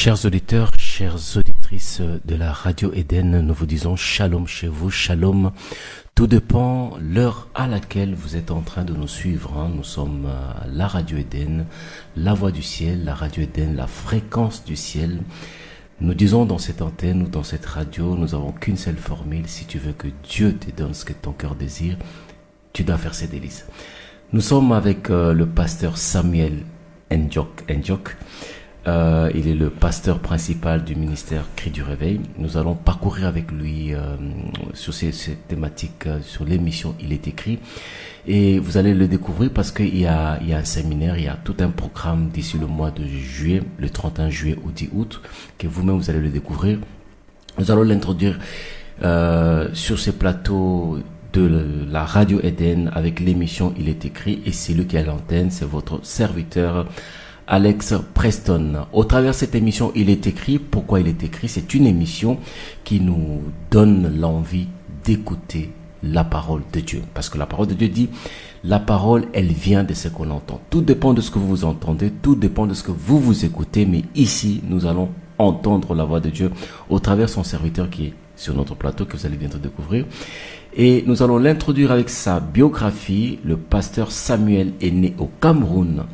Chers auditeurs, chères auditrices de la radio Eden, nous vous disons shalom chez vous, shalom. Tout dépend l'heure à laquelle vous êtes en train de nous suivre. Nous sommes la radio Eden, la voix du ciel, la radio Eden, la fréquence du ciel. Nous disons dans cette antenne ou dans cette radio, nous n'avons qu'une seule formule. Si tu veux que Dieu te donne ce que ton cœur désire, tu dois faire ses délices. Nous sommes avec le pasteur Samuel Njok. Il est le pasteur principal du ministère Cri du Réveil. Nous allons parcourir avec lui sur ces thématiques, sur l'émission Il est écrit. Et vous allez le découvrir parce qu'il y a un séminaire, il y a tout un programme d'ici le mois de juillet, le 31 juillet au 10 août, que vous-même vous allez le découvrir. Nous allons l'introduire sur ces plateaux de la radio Eden avec l'émission Il est écrit. Et c'est lui qui est à l'antenne, c'est votre serviteur Alex Preston. Au travers de cette émission Il est écrit, pourquoi il est écrit? C'est une émission qui nous donne l'envie d'écouter la parole de Dieu. Parce que la parole de Dieu dit, la parole, elle vient de ce qu'on entend. Tout dépend de ce que vous entendez, tout dépend de ce que vous écoutez, mais ici, nous allons entendre la voix de Dieu au travers de son serviteur qui est sur notre plateau, que vous allez bientôt découvrir. Et nous allons l'introduire avec sa biographie. Le pasteur Samuel est né au Cameroun.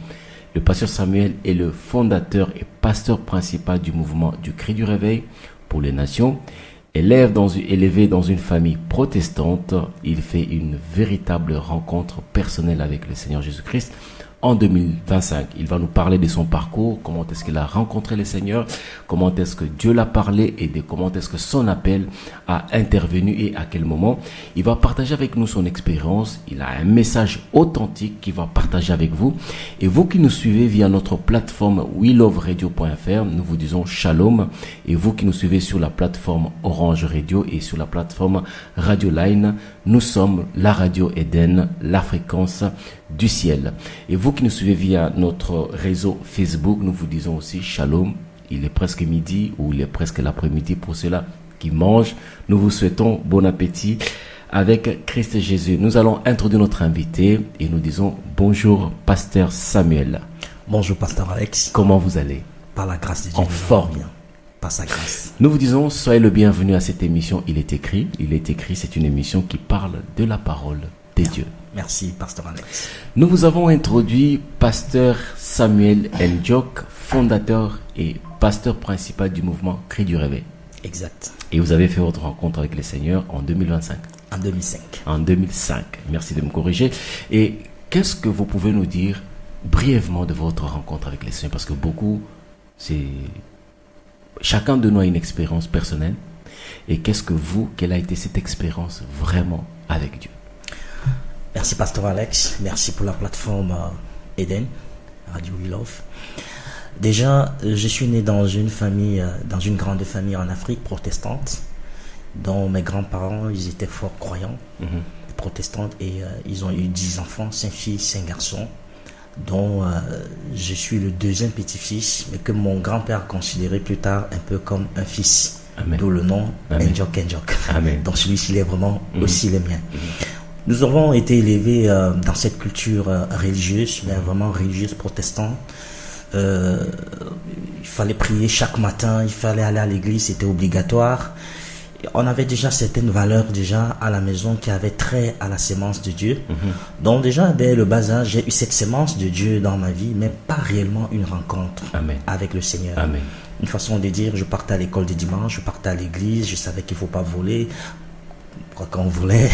Le pasteur Samuel est le fondateur et pasteur principal du mouvement du Cri du Réveil pour les nations. Élevé dans une famille protestante, il fait une véritable rencontre personnelle avec le Seigneur Jésus-Christ. En 2025, il va nous parler de son parcours, comment est-ce qu'il a rencontré le Seigneur, comment est-ce que Dieu l'a parlé et de comment est-ce que son appel a intervenu et à quel moment. Il va partager avec nous son expérience. Il a un message authentique qu'il va partager avec vous. Et vous qui nous suivez via notre plateforme weloveradio.fr, nous vous disons shalom. Et vous qui nous suivez sur la plateforme Orange Radio et sur la plateforme Radio Line, nous sommes la radio Eden, la fréquence du ciel. Et vous qui nous suivez via notre réseau Facebook, nous vous disons aussi shalom. Il est presque midi ou il est presque l'après-midi pour ceux-là qui mangent. Nous vous souhaitons bon appétit avec Christ Jésus. Nous allons introduire notre invité et nous disons bonjour pasteur Samuel. Bonjour pasteur Alex. Comment vous allez? Par la grâce de Dieu. En forme. Bien. Par sa grâce. Nous vous disons soyez le bienvenu à cette émission Il est écrit. Il est écrit, c'est une émission qui parle de la parole des dieux. Merci, pasteur Alex. Nous vous avons introduit pasteur Samuel Njok, fondateur et pasteur principal du mouvement Cri du Réveil. Exact. Et vous avez fait votre rencontre avec le Seigneur en 2025. En 2005. En 2005. Merci de me corriger. Et qu'est-ce que vous pouvez nous dire brièvement de votre rencontre avec le Seigneur? Parce que chacun de nous a une expérience personnelle. Et quelle a été cette expérience vraiment avec Dieu? Merci pasteur Alex, merci pour la plateforme Eden, Radio We Love. Déjà, je suis né dans une grande famille en Afrique protestante, dont mes grands-parents, ils étaient fort croyants, protestantes, et ils ont eu 10 enfants, 5 filles, 5 garçons, dont je suis le deuxième petit-fils, mais que mon grand-père considérait plus tard un peu comme un fils. Amen. D'où le nom Njok. Amen. Donc celui-ci il est vraiment aussi le mien. Nous avons été élevés dans cette culture religieuse, mais vraiment religieuse protestante. Il fallait prier chaque matin, il fallait aller à l'église, c'était obligatoire. On avait déjà certaines valeurs déjà à la maison qui avaient trait à la sémence de Dieu. Donc déjà dès le bas âge, j'ai eu cette sémence de Dieu dans ma vie, mais pas réellement une rencontre avec le Seigneur. Amen. Une façon de dire, je partais à l'école du dimanche, je partais à l'église, je savais qu'il ne faut pas voler. Quand on voulait,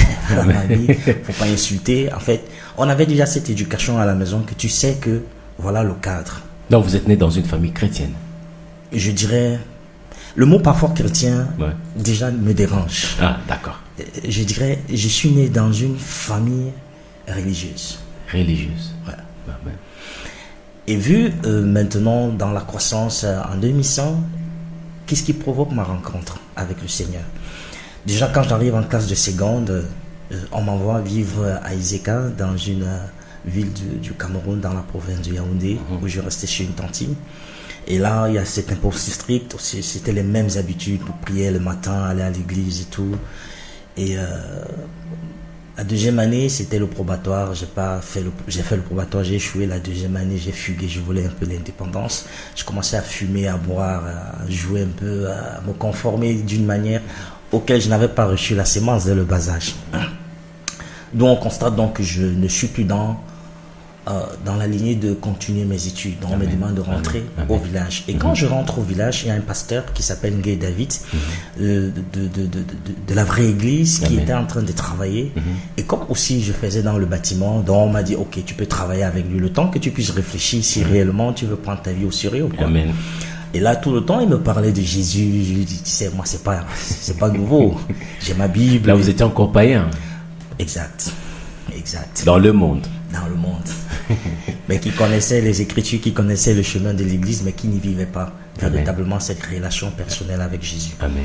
il ne faut pas insulter. En fait, on avait déjà cette éducation à la maison que tu sais que voilà le cadre. Donc vous êtes né dans une famille chrétienne? Je dirais, le mot parfois chrétien déjà me dérange. Ah, d'accord. Je dirais, je suis né dans une famille religieuse. Religieuse. Ouais. Amen. Et vu maintenant dans la croissance en 2100, qu'est-ce qui provoque ma rencontre avec le Seigneur? Déjà, quand j'arrive en classe de seconde, on m'envoie vivre à Iseka, dans une ville du Cameroun, dans la province de Yaoundé, où je restais chez une tantine. Et là, il y a cet impôt si strict, c'était les mêmes habitudes pour prier le matin, aller à l'église et tout. Et La deuxième année, c'était le probatoire. J'ai fait le probatoire, j'ai échoué. La deuxième année, j'ai fugué. Je voulais un peu l'indépendance. Je commençais à fumer, à boire, à jouer un peu, à me conformer d'une manière auquel je n'avais pas reçu la sémence dès le bas âge. Donc, on constate donc que je ne suis plus dans la lignée de continuer mes études. Donc, on me demande de rentrer au village. Et quand je rentre au village, il y a un pasteur qui s'appelle Nguye David, de la vraie église, qui était en train de travailler. Et comme aussi je faisais dans le bâtiment, donc on m'a dit, ok, tu peux travailler avec lui le temps que tu puisses réfléchir si réellement tu veux prendre ta vie au sérieux. Quoi. Amen. Et là, tout le temps, il me parlait de Jésus. Je lui dis, tu sais, moi, c'est pas nouveau. J'ai ma Bible. Là, vous étiez encore païen. Exact. Dans le monde. Mais qui connaissait les Écritures, qui connaissait le chemin de l'Église, mais qui n'y vivait pas véritablement cette relation personnelle avec Jésus. Amen.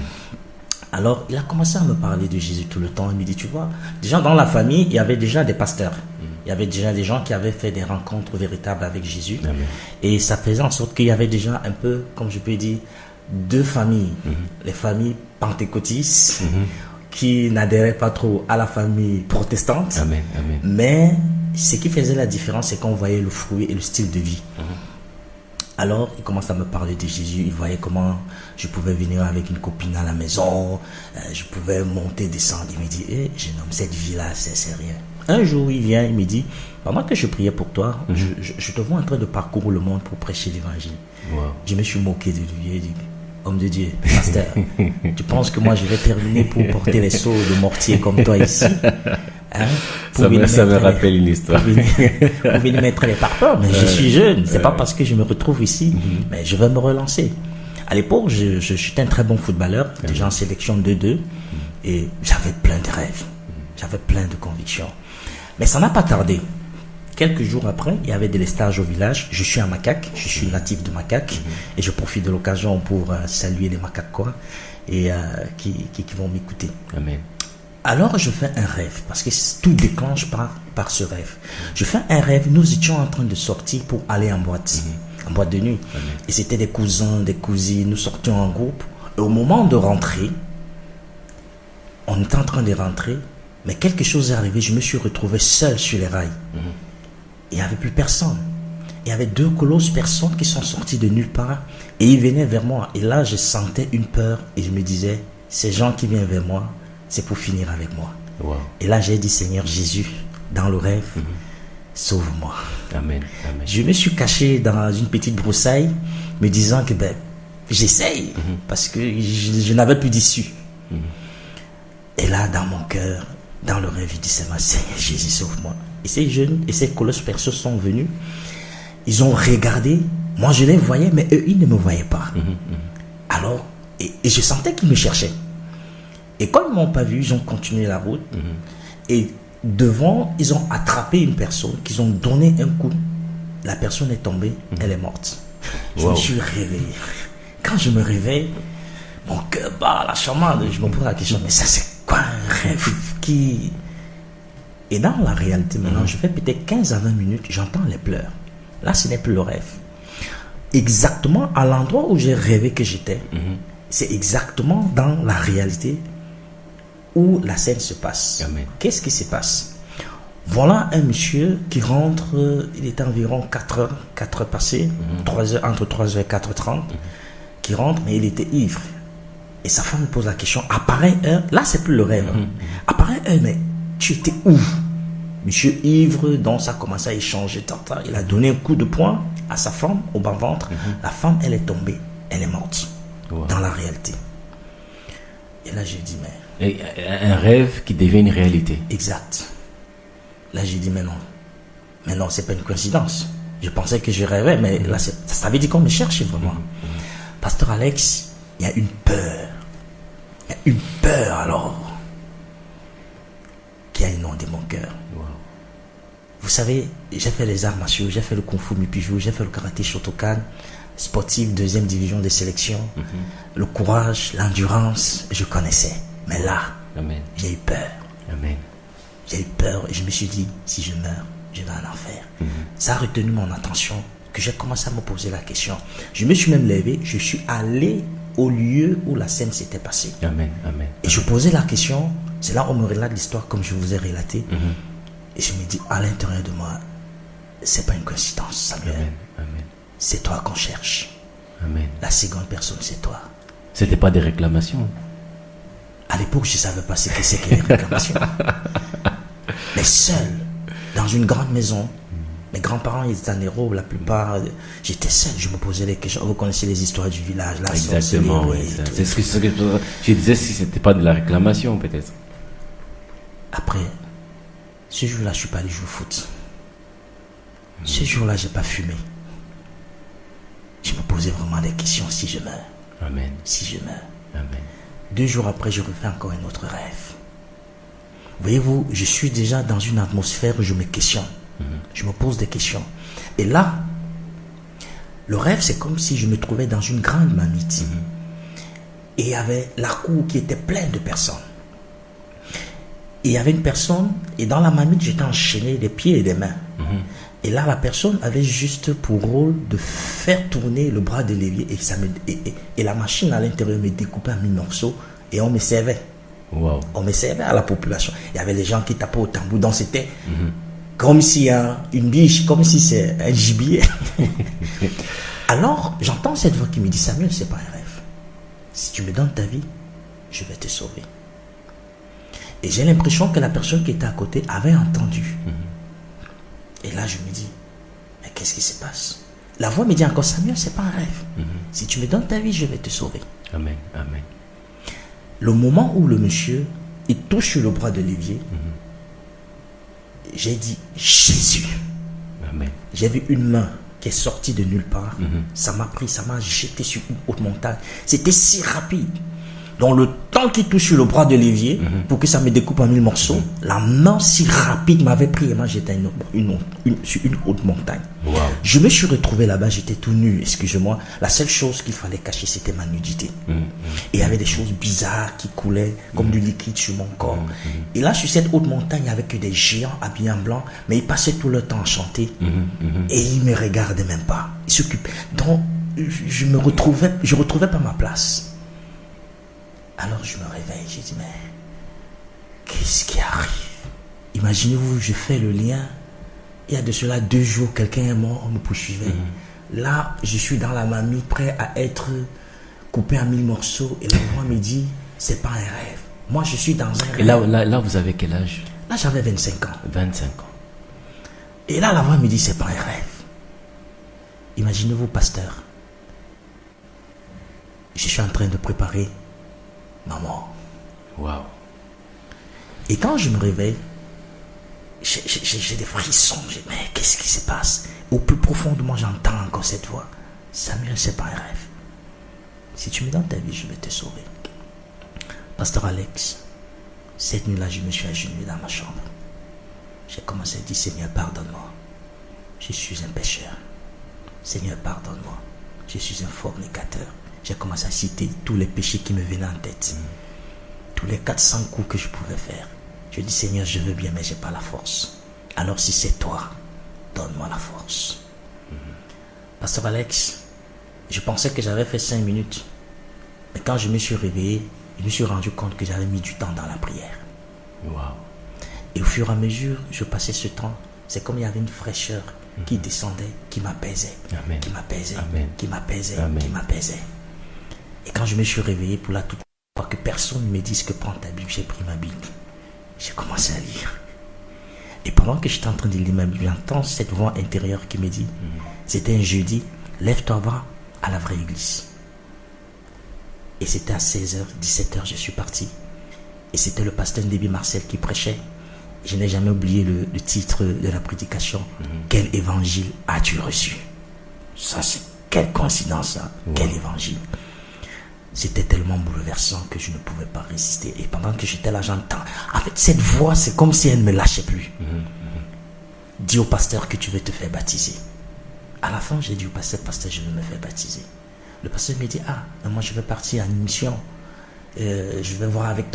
Alors, il a commencé à me parler de Jésus tout le temps. Il me dit, tu vois, déjà dans la famille, il y avait déjà des pasteurs. Il y avait déjà des gens qui avaient fait des rencontres véritables avec Jésus. Amen. Et ça faisait en sorte qu'il y avait déjà un peu, comme je peux dire, deux familles. Les familles pentecôtistes, qui n'adhéraient pas trop à la famille protestante. Amen. Mais ce qui faisait la différence, c'est qu'on voyait le fruit et le style de vie. Alors, il commence à me parler de Jésus. Il voyait comment je pouvais venir avec une copine à la maison. Je pouvais monter, descendre. Il me dit, jeune homme, cette vie-là, c'est rien. Un jour, il vient, il me dit, pendant que je priais pour toi, je te vois en train de parcourir le monde pour prêcher l'évangile. Wow. Je me suis moqué de lui. J'ai dit, homme de Dieu, pasteur, tu penses que moi je vais terminer pour porter les seaux de mortier comme toi ici, hein, ça me rappelle une histoire. Pour venir mettre les parpaings, mais je suis jeune, c'est pas parce que je me retrouve ici, mais je vais me relancer. À l'époque, je suis un très bon footballeur, déjà en sélection 2-2, et j'avais plein de rêves, j'avais plein de convictions. Mais ça n'a pas tardé. Quelques jours après, il y avait des stages au village. Je suis à Makak, je suis natif de Makak, et je profite de l'occasion pour saluer les Makakois et qui vont m'écouter. Amen. Alors je fais un rêve, parce que tout déclenche par ce rêve. Je fais un rêve, nous étions en train de sortir pour aller en boîte de nuit. Amen. Et c'était des cousins, des cousines, nous sortions en groupe. Et au moment de rentrer, on était en train de rentrer, mais quelque chose est arrivé, je me suis retrouvé seul sur les rails. Il n'y avait plus personne. Il y avait deux colosses personnes qui sont sorties de nulle part et ils venaient vers moi. Et là, je sentais une peur et je me disais, ces gens qui viennent vers moi, c'est pour finir avec moi. Wow. Et là, j'ai dit, Seigneur Jésus, dans le rêve, sauve-moi. Amen. Amen. Je me suis caché dans une petite broussaille, me disant que j'essaye, parce que je n'avais plus d'issue. Et là, dans mon cœur, dans le rêve, je dis, Seigneur Jésus, sauve-moi. Et ces jeunes et ces colosses persos sont venus. Ils ont regardé. Moi, je les voyais, mais eux, ils ne me voyaient pas. Alors, et je sentais qu'ils me cherchaient. Et quand ils ne m'ont pas vu, ils ont continué la route. Et devant, ils ont attrapé une personne, qu'ils ont donné un coup. La personne est tombée, elle est morte. Je me suis réveillé. Quand je me réveille, mon cœur bat la chamade. Je me pose la question, mais ça, c'est quoi un rêve qui... Et dans la réalité, maintenant, je fais peut-être 15 à 20 minutes, j'entends les pleurs. Là, ce n'est plus le rêve. Exactement à l'endroit où j'ai rêvé que j'étais, c'est exactement dans la réalité où la scène se passe. Amen. Qu'est-ce qui se passe? Voilà un monsieur qui rentre, il était environ 4 heures passées, 3 heures, entre 3h et 4h30, qui rentre, mais il était ivre. Et sa femme me pose la question, à pareille heure, là c'est plus le rêve, à pareille heure, mais tu étais où? Monsieur ivre, donc ça a commencé à échanger, il a donné un coup de poing à sa femme au bas-ventre, la femme elle est tombée, elle est morte, dans la réalité. Et là j'ai dit, mais... Et un rêve qui devient une réalité. Exact. Là j'ai dit, mais non, c'est pas une coïncidence. Je pensais que je rêvais, mais là ça veut dire qu'on me cherchait vraiment. Pasteur Alex, il y a une peur alors qui a inondé mon cœur. Wow. Vous savez, j'ai fait les arts martiaux, j'ai fait le kung fu Mipiju, j'ai fait le karaté Shotokan, sportif 2e division de sélection, le courage, l'endurance, je connaissais. Mais là, Amen. J'ai eu peur. Amen. J'ai eu peur et je me suis dit, si je meurs, je vais en enfer. Ça a retenu mon attention, que j'ai commencé à me poser la question. Je me suis même levé, je suis allé au lieu où la scène s'était passée. Amen. Amen. Et je posais la question, C'est là où on me relate l'histoire comme je vous ai relaté. Et je me dis, à l'intérieur de moi, c'est pas une coïncidence, Samuel. Amen. Amen. C'est toi qu'on cherche. Amen. La seconde personne, c'est toi. C'était pas des réclamations. À l'époque, je ne savais pas ce que c'est que les réclamations. Mais seul, dans une grande maison, mes grands-parents ils étaient en héros, la plupart, j'étais seul, je me posais des questions. Vous connaissez les histoires du village, là. Exactement, oui. C'est ce que je disais, si c'était pas de la réclamation, peut-être. Après, ce jour-là, je suis pas allé jouer au foot. Ce jour-là, j'ai pas fumé. Je me posais vraiment des questions, si je meurs. Amen. Si je meurs. Amen. 2 jours après, je refais encore un autre rêve. Voyez-vous, je suis déjà dans une atmosphère où je me questionne. Je me pose des questions. Et là, le rêve, c'est comme si je me trouvais dans une grande mamite. Et il y avait la cour qui était pleine de personnes. Et il y avait une personne, et dans la mamite, j'étais enchaîné des pieds et des mains. Et là, la personne avait juste pour rôle de faire tourner le bras de l'évier et la machine à l'intérieur me découpait en 1000 morceaux et on me servait. Wow. On me servait à la population. Il y avait les gens qui tapaient au tambour, donc c'était comme si une biche, comme si c'est un gibier. Alors, j'entends cette voix qui me dit, Samuel, c'est pas un rêve. Si tu me donnes ta vie, je vais te sauver. Et j'ai l'impression que la personne qui était à côté avait entendu. Et là, je me dis, mais qu'est-ce qui se passe? La voix me dit encore, Samuel, c'est pas un rêve. Si tu me donnes ta vie, je vais te sauver. Amen. Amen. Le moment où le monsieur, il touche sur le bras de l'évier, j'ai dit, Jésus. Amen. J'ai vu une main qui est sortie de nulle part. Ça m'a pris, ça m'a jeté sur une haute montagne. C'était si rapide. Donc le temps qu'il touche sur le bras de l'évier, pour que ça me découpe en 1000 morceaux, la main si rapide m'avait pris et m'a jeté sur une haute montagne. Wow. Je me suis retrouvé là-bas, j'étais tout nu, excusez-moi. La seule chose qu'il fallait cacher, c'était ma nudité. Et il y avait des choses bizarres qui coulaient comme du liquide sur mon corps. Et là, sur cette haute montagne, il n'y avait que des géants habillés en blanc, mais ils passaient tout le temps à chanter. Et ils ne me regardaient même pas. Ils s'occupaient. Donc, je retrouvais pas ma place. Alors je me réveille, j'ai dit, mais qu'est-ce qui arrive? Imaginez-vous, je fais le lien. Il y a de cela 2 jours, quelqu'un est mort, on me poursuivait. Là, je suis dans la mamie, prêt à être coupé en 1000 morceaux. Et la voix me dit, c'est pas un rêve. Moi, je suis dans un rêve. Et là, vous avez quel âge? Là, j'avais 25 ans. 25 ans. Et là, la voix me dit, c'est pas un rêve. Imaginez-vous, pasteur. Je suis en train de préparer ma mort. Wow. Et quand je me réveille, j'ai des frissons. Je dis, mais qu'est-ce qui se passe? Au plus profond de moi, j'entends encore cette voix. Samuel, c'est pas un rêve. Si tu me donnes ta vie, je vais te sauver. Pasteur Alex, cette nuit-là, je me suis agenouillé dans ma chambre. J'ai commencé à dire, Seigneur, pardonne-moi. Je suis un pécheur. Seigneur, pardonne-moi. Je suis un fornicateur. J'ai commencé à citer tous les péchés qui me venaient en tête. Tous les 400 coups que je pouvais faire. Je dis, Seigneur, je veux bien, mais je n'ai pas la force. Alors si c'est toi, donne-moi la force. Pasteur Alex, je pensais que j'avais fait 5 minutes. Mais quand je me suis réveillé, je me suis rendu compte que j'avais mis du temps dans la prière. Wow. Et au fur et à mesure, je passais ce temps. C'est comme il y avait une fraîcheur qui descendait, qui m'apaisait. Amen. Qui m'apaisait, Amen. qui m'apaisait, Amen. qui m'apaisait. Et quand je me suis réveillé pour la toute fois que personne ne me dise que prends ta Bible, j'ai pris ma Bible. J'ai commencé à lire. Et pendant que j'étais en train de lire ma Bible, j'entends cette voix intérieure qui me dit, c'était un jeudi, lève-toi, va à la vraie église. Et c'était à 16h, 17h, je suis parti. Et c'était le pasteur Ndébi Marcel qui prêchait. Je n'ai jamais oublié le titre de la prédication. Quel évangile as-tu reçu? Ça, c'est quelle coïncidence, ça. Wow. Quel évangile. C'était tellement bouleversant que je ne pouvais pas résister. Et pendant que j'étais là, j'entends. En fait, cette voix, c'est comme si elle ne me lâchait plus. Dis au pasteur que tu veux te faire baptiser. À la fin, j'ai dit au pasteur, je veux me faire baptiser. Le pasteur me dit, moi je vais partir en mission. Je vais voir avec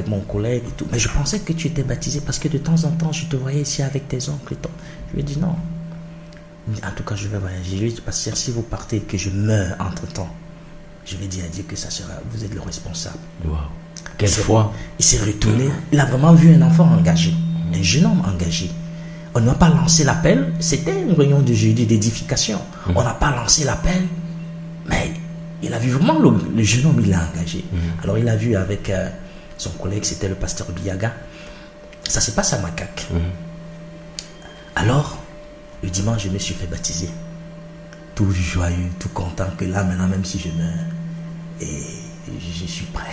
mon collègue et tout. Mais je pensais que tu étais baptisé parce que de temps en temps, je te voyais ici avec tes oncles et tout. Je lui ai dit non. En tout cas, je vais voyager. Je lui ai dit, pasteur, si vous partez et que je meurs entre-temps, je vais dire à Dieu que ça sera, vous êtes le responsable. Wow. Quelle foi! Il s'est retourné, il a vraiment vu un enfant engagé, un jeune homme engagé. On n'a pas lancé l'appel, c'était une réunion de jeudi d'édification. On n'a pas lancé l'appel, mais il a vu vraiment le jeune homme, il l'a engagé. Alors il a vu avec son collègue, c'était le pasteur Biaga. Ça se passe à Macaque. Alors, le dimanche, je me suis fait baptiser. Tout joyeux, tout content que là, maintenant, même si je meurs, et je suis prêt.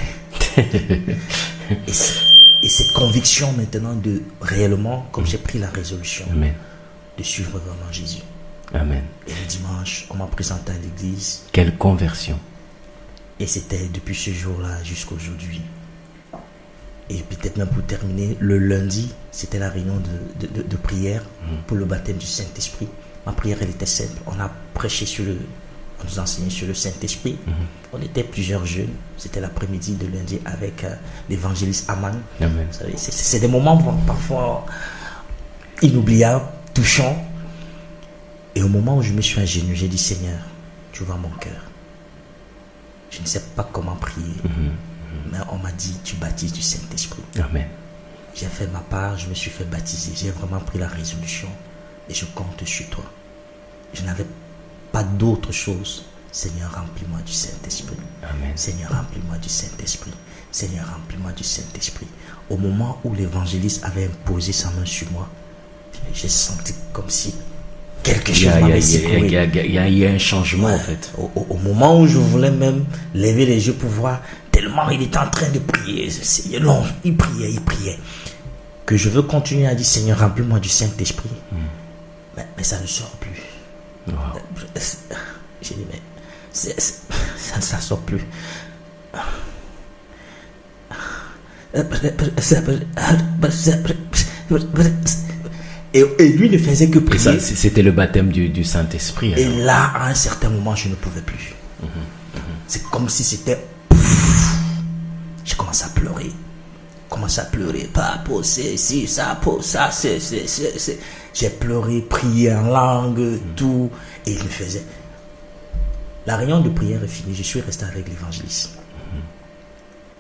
et cette conviction maintenant de réellement, comme j'ai pris la résolution Amen. de suivre vraiment Jésus. Amen. Et le dimanche, on m'a présenté à l'église. Quelle conversion! Et c'était depuis ce jour-là jusqu'à aujourd'hui. Et peut-être même pour terminer, le lundi, c'était la réunion de prière pour le baptême du Saint-Esprit. Ma prière, elle était simple. On a prêché on nous enseignait sur le Saint-Esprit. On était plusieurs jeunes. C'était l'après-midi de lundi avec l'évangéliste Aman. Amen. Vous savez, c'est des moments parfois inoubliables, touchants. Et au moment où je me suis agenouillé, j'ai dit, Seigneur, tu vois mon cœur. Je ne sais pas comment prier. Mais on m'a dit, tu baptises du Saint-Esprit. Amen. J'ai fait ma part, je me suis fait baptiser. J'ai vraiment pris la résolution. Et je compte sur toi. Je n'avais pas d'autre chose. Seigneur, remplis-moi du Saint-Esprit. Amen. Seigneur, remplis-moi du Saint-Esprit. Seigneur, remplis-moi du Saint-Esprit. Au moment où l'évangéliste avait imposé sa main sur moi, j'ai senti comme si quelque chose m'avait secoué. Il y a un changement, en fait. Au moment où je voulais même lever les yeux pour voir, tellement il était en train de prier. Non, il priait. Que je veux continuer à dire, Seigneur, remplis-moi du Saint-Esprit. Mais ça ne sort plus. Wow. J'ai dit, mais ça ne sort plus. Et lui ne faisait que prier. C'était le baptême du Saint-Esprit. Et là, à un certain moment, je ne pouvais plus. C'est comme si c'était... J'ai commencé à pleurer. Pas pour c'est ça, pour ça, c'est. J'ai pleuré, prié en langue, tout. Et il me faisait. La réunion de prière est finie. Je suis resté avec l'évangéliste.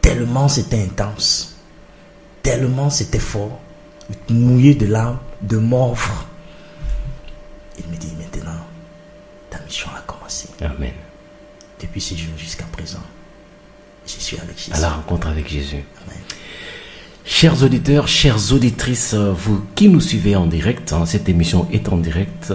Tellement c'était intense. Tellement c'était fort. Mouillé de larmes, de morve. Il me dit maintenant, ta mission a commencé. Amen. Depuis ce jour jusqu'à présent, je suis avec Jésus. À la rencontre avec Jésus. Amen. Chers auditeurs, chères auditrices, vous qui nous suivez en direct, cette émission est en direct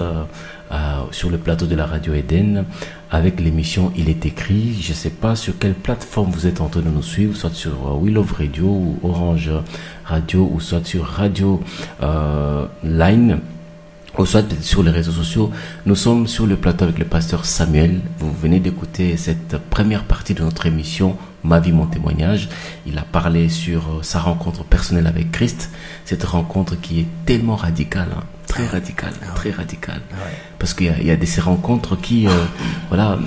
sur le plateau de la radio Eden avec l'émission Il est écrit. Je ne sais pas sur quelle plateforme vous êtes en train de nous suivre, soit sur We Love Radio ou Orange Radio ou soit sur Radio Line ou soit sur les réseaux sociaux. Nous sommes sur le plateau avec le pasteur Samuel. Vous venez d'écouter cette première partie de notre émission Ma vie, mon témoignage. Il a parlé sur sa rencontre personnelle avec Christ. Cette rencontre qui est tellement radicale, très radicale. Parce qu'il y a ces rencontres qui, voilà,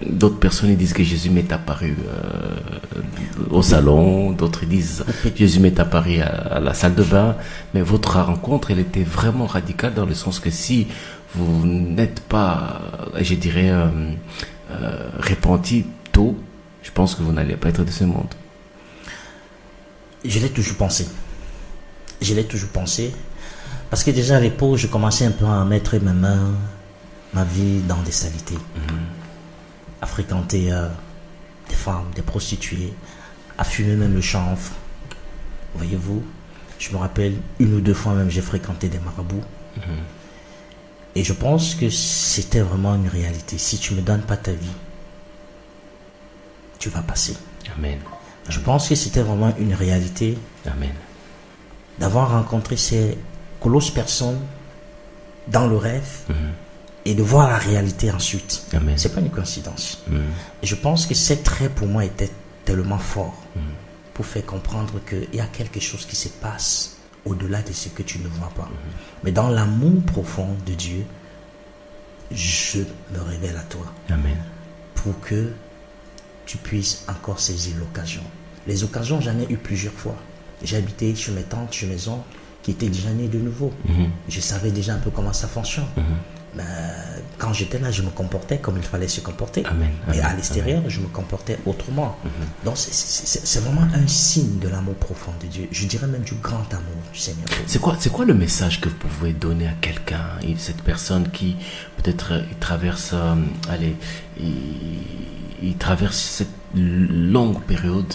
d'autres personnes disent que Jésus m'est apparu au salon, d'autres disent Jésus m'est apparu à la salle de bain. Mais votre rencontre, elle était vraiment radicale dans le sens que si vous n'êtes pas, je dirais, repenti tôt, je pense que vous n'allez pas être de ce monde. Je l'ai toujours pensé. Parce que déjà à l'époque, je commençais un peu à mettre ma vie dans des saletés. À fréquenter des femmes, des prostituées, à fumer même le chanvre. Voyez-vous, je me rappelle 1 ou 2 fois même, j'ai fréquenté des marabouts. Et je pense que c'était vraiment une réalité. Si tu ne me donnes pas ta vie, tu vas passer. Amen. Je pense que c'était vraiment une réalité. Amen. D'avoir rencontré ces colosses personnes dans le rêve et de voir la réalité ensuite. Amen. C'est pas une coïncidence. Et je pense que ces traits pour moi étaient tellement forts pour faire comprendre qu'il y a quelque chose qui se passe au-delà de ce que tu ne vois pas. Mais dans l'amour profond de Dieu, je me révèle à toi. Amen. Pour que tu puisses encore saisir l'occasion. Les occasions, j'en ai eu plusieurs fois. J'ai habité chez mes tantes, chez mes oncles, qui étaient déjà nés de nouveau. Je savais déjà un peu comment ça fonctionne. Quand j'étais là, je me comportais comme il fallait se comporter. Amen. Mais à Amen. l'extérieur, je me comportais autrement. Donc, c'est vraiment un signe de l'amour profond de Dieu. Je dirais même du grand amour du Seigneur. C'est quoi le message que vous pouvez donner à quelqu'un, cette personne qui peut-être il traverse, il traverse cette longue période,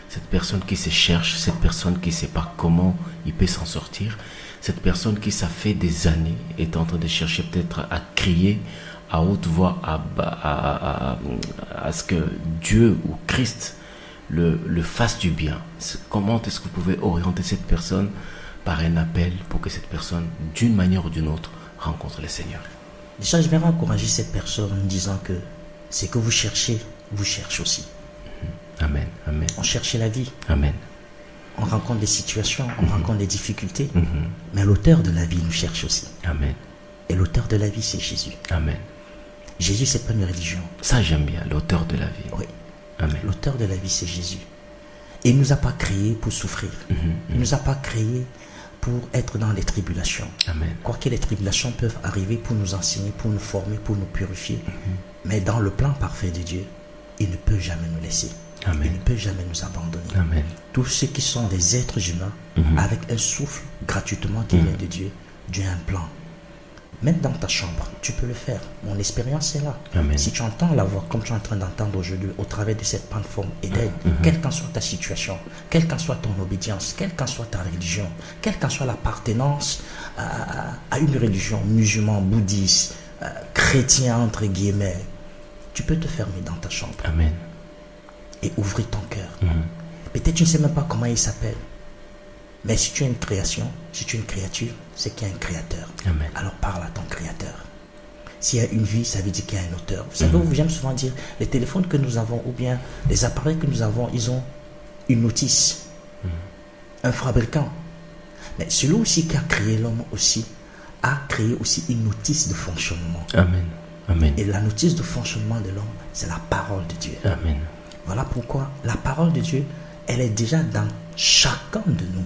cette personne qui se cherche, cette personne qui ne sait pas comment il peut s'en sortir, cette personne qui ça fait des années est en train de chercher peut-être à crier à haute voix à ce que Dieu ou Christ le fasse du bien. Comment est-ce que vous pouvez orienter cette personne par un appel pour que cette personne, d'une manière ou d'une autre, rencontre le Seigneur? Déjà, je vais encourager cette personne en disant que ce que vous cherchez, vous cherchez aussi. Amen, amen. On cherche la vie. Amen. On rencontre des situations, on rencontre des difficultés. Mais l'auteur de la vie nous cherche aussi. Amen. Et l'auteur de la vie, c'est Jésus. Amen. Jésus, c'est pas une religion. Ça, j'aime bien, l'auteur de la vie. Oui. Amen. L'auteur de la vie, c'est Jésus. Et il ne nous a pas créés pour souffrir. Il ne nous a pas créés pour être dans les tribulations. Amen. Quoique les tribulations peuvent arriver pour nous enseigner, pour nous former, pour nous purifier. Mais dans le plan parfait de Dieu, il ne peut jamais nous laisser. Amen. Il ne peut jamais nous abandonner. Amen. Tous ceux qui sont des êtres humains, avec un souffle gratuitement qui vient de Dieu, Dieu a un plan. Même dans ta chambre, tu peux le faire. Mon expérience est là. Amen. Si tu entends la voix comme tu es en train d'entendre aujourd'hui au travers de cette plateforme Eden, quelle qu'en soit ta situation, quelle qu'en soit ton obédience, quelle qu'en soit ta religion, quelle qu'en soit l'appartenance à une religion musulmane, bouddhiste, chrétien entre guillemets, tu peux te fermer dans ta chambre. Amen. Et ouvrir ton cœur. Peut-être tu ne sais même pas comment il s'appelle. Mais si tu es une création, si tu es une créature, c'est qu'il y a un créateur. Amen. Alors parle à ton créateur. S'il y a une vie, ça veut dire qu'il y a un auteur. Vous savez, j'aime souvent dire, les téléphones que nous avons ou bien les appareils que nous avons, ils ont une notice, un fabricant. Mais celui aussi qui a créé l'homme aussi, a créé aussi une notice de fonctionnement. Amen. Amen. Et la notice de fonctionnement de l'homme, c'est la parole de Dieu. Amen. Voilà pourquoi la parole de Dieu, elle est déjà dans chacun de nous.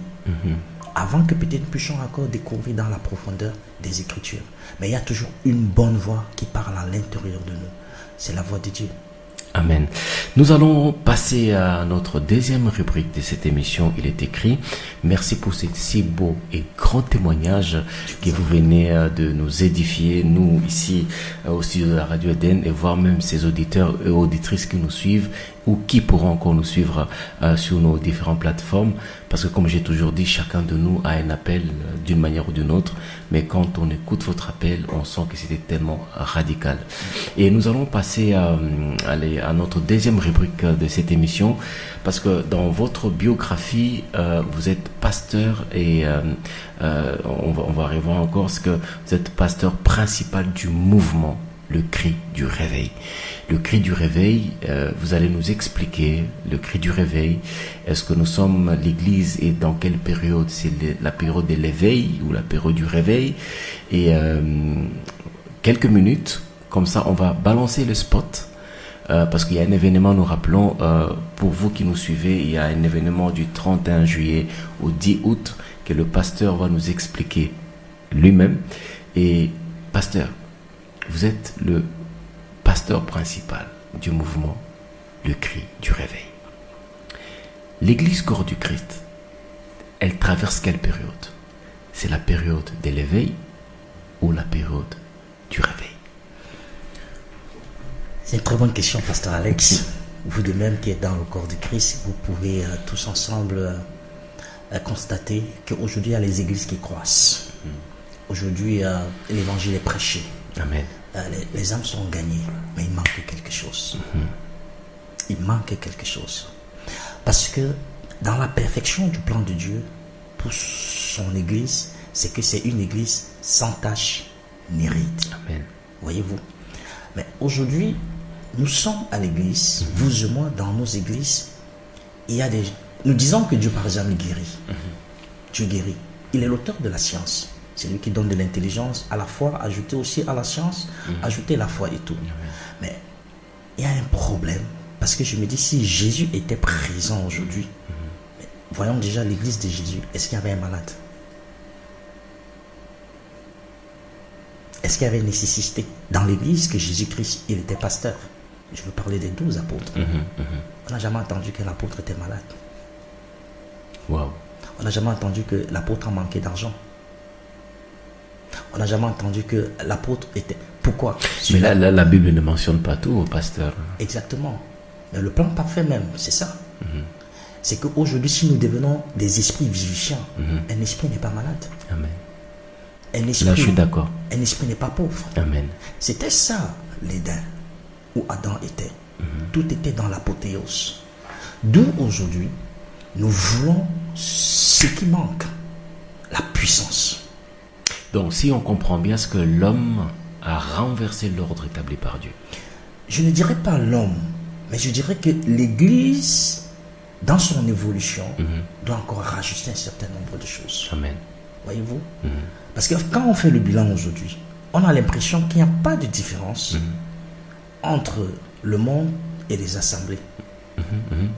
Avant que peut-être nous puissions encore découvrir dans la profondeur des Écritures. Mais il y a toujours une bonne voix qui parle à l'intérieur de nous. C'est la voix de Dieu. Amen. Nous allons passer à notre deuxième rubrique de cette émission. Il est écrit: merci pour ces si beaux et grands témoignages que vous venez de nous édifier, nous ici au studio de la Radio Eden, et voire même ces auditeurs et auditrices qui nous suivent ou qui pourront encore nous suivre sur nos différentes plateformes. Parce que comme j'ai toujours dit, chacun de nous a un appel d'une manière ou d'une autre. Mais quand on écoute votre appel, on sent que c'était tellement radical. Et nous allons passer à notre deuxième rubrique de cette émission. Parce que dans votre biographie, vous êtes pasteur et on va revoir encore ce que vous êtes pasteur principal du mouvement, le cri du réveil. Le cri du réveil, vous allez nous expliquer le cri du réveil. Est-ce que nous sommes l'église et dans quelle période? C'est la période de l'éveil ou la période du réveil? Et quelques minutes, comme ça on va balancer le spot. Parce qu'il y a un événement, nous rappelons, pour vous qui nous suivez, il y a un événement du 31 juillet au 10 août que le pasteur va nous expliquer lui-même. Et pasteur, vous êtes le pasteur principal du mouvement, le cri du réveil. L'église corps du Christ, elle traverse quelle période? C'est la période de l'éveil ou la période du réveil? C'est une très bonne question, pasteur Alex. Vous de même qui êtes dans le corps du Christ, vous pouvez tous ensemble constater qu'aujourd'hui il y a les églises qui croissent. Aujourd'hui l'évangile est prêché. Amen. Les âmes sont gagnées, mais il manque quelque chose. Il manque quelque chose. Parce que dans la perfection du plan de Dieu pour son église, c'est que c'est une église sans tache ni ride. Amen. Voyez-vous. Mais aujourd'hui, nous sommes à l'église, vous et moi, dans nos églises, il y a nous disons que Dieu, par exemple, guérit. Dieu guérit. Il est l'auteur de la science. C'est lui qui donne de l'intelligence à la foi, ajouter aussi à la science, ajouter la foi et tout. Mais il y a un problème, parce que je me dis, si Jésus était présent aujourd'hui, voyons déjà l'église de Jésus, est-ce qu'il y avait un malade? est-ce qu'il y avait nécessité dans l'église que Jésus-Christ, il était pasteur? Je veux parler des 12 apôtres. On n'a jamais entendu que l'apôtre était malade. Wow. On n'a jamais entendu que l'apôtre a manqué d'argent. On n'a jamais entendu que l'apôtre était... Pourquoi? Mais là, la Bible ne mentionne pas tout, pasteur. Exactement. Mais le plan parfait même, c'est ça. C'est qu'aujourd'hui, si nous devenons des esprits vivifiants, un esprit n'est pas malade. Amen. Un esprit, là, je suis d'accord. Un esprit n'est pas pauvre. Amen. C'était ça, l'Éden, où Adam était. Tout était dans l'apothéose. D'où aujourd'hui, nous voulons ce qui manque, la puissance. Donc, si on comprend bien ce que l'homme a renversé l'ordre établi par Dieu. Je ne dirais pas l'homme, mais je dirais que l'Église, dans son évolution, doit encore rajuster un certain nombre de choses. Amen. Voyez-vous? Parce que quand on fait le bilan aujourd'hui, on a l'impression qu'il n'y a pas de différence entre le monde et les assemblées.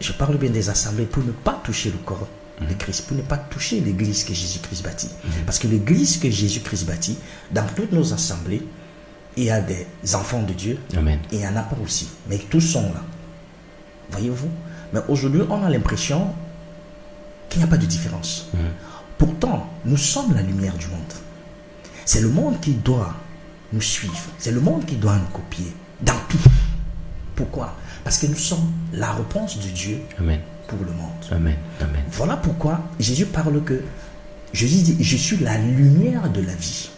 Je parle bien des assemblées pour ne pas toucher le corps de Christ, pour ne pas toucher l'église que Jésus-Christ bâtit. Parce que l'église que Jésus-Christ bâtit, dans toutes nos assemblées, il y a des enfants de Dieu. Amen. Et il n'y en a pas aussi. Mais tous sont là. Voyez-vous? Mais aujourd'hui, on a l'impression qu'il n'y a pas de différence. Pourtant, nous sommes la lumière du monde. C'est le monde qui doit nous suivre. C'est le monde qui doit nous copier. Dans tout. Pourquoi? Parce que nous sommes la réponse de Dieu. Amen. Pour le monde. Amen. Amen. Voilà pourquoi Jésus parle que Jésus dit, je suis la lumière de la vie.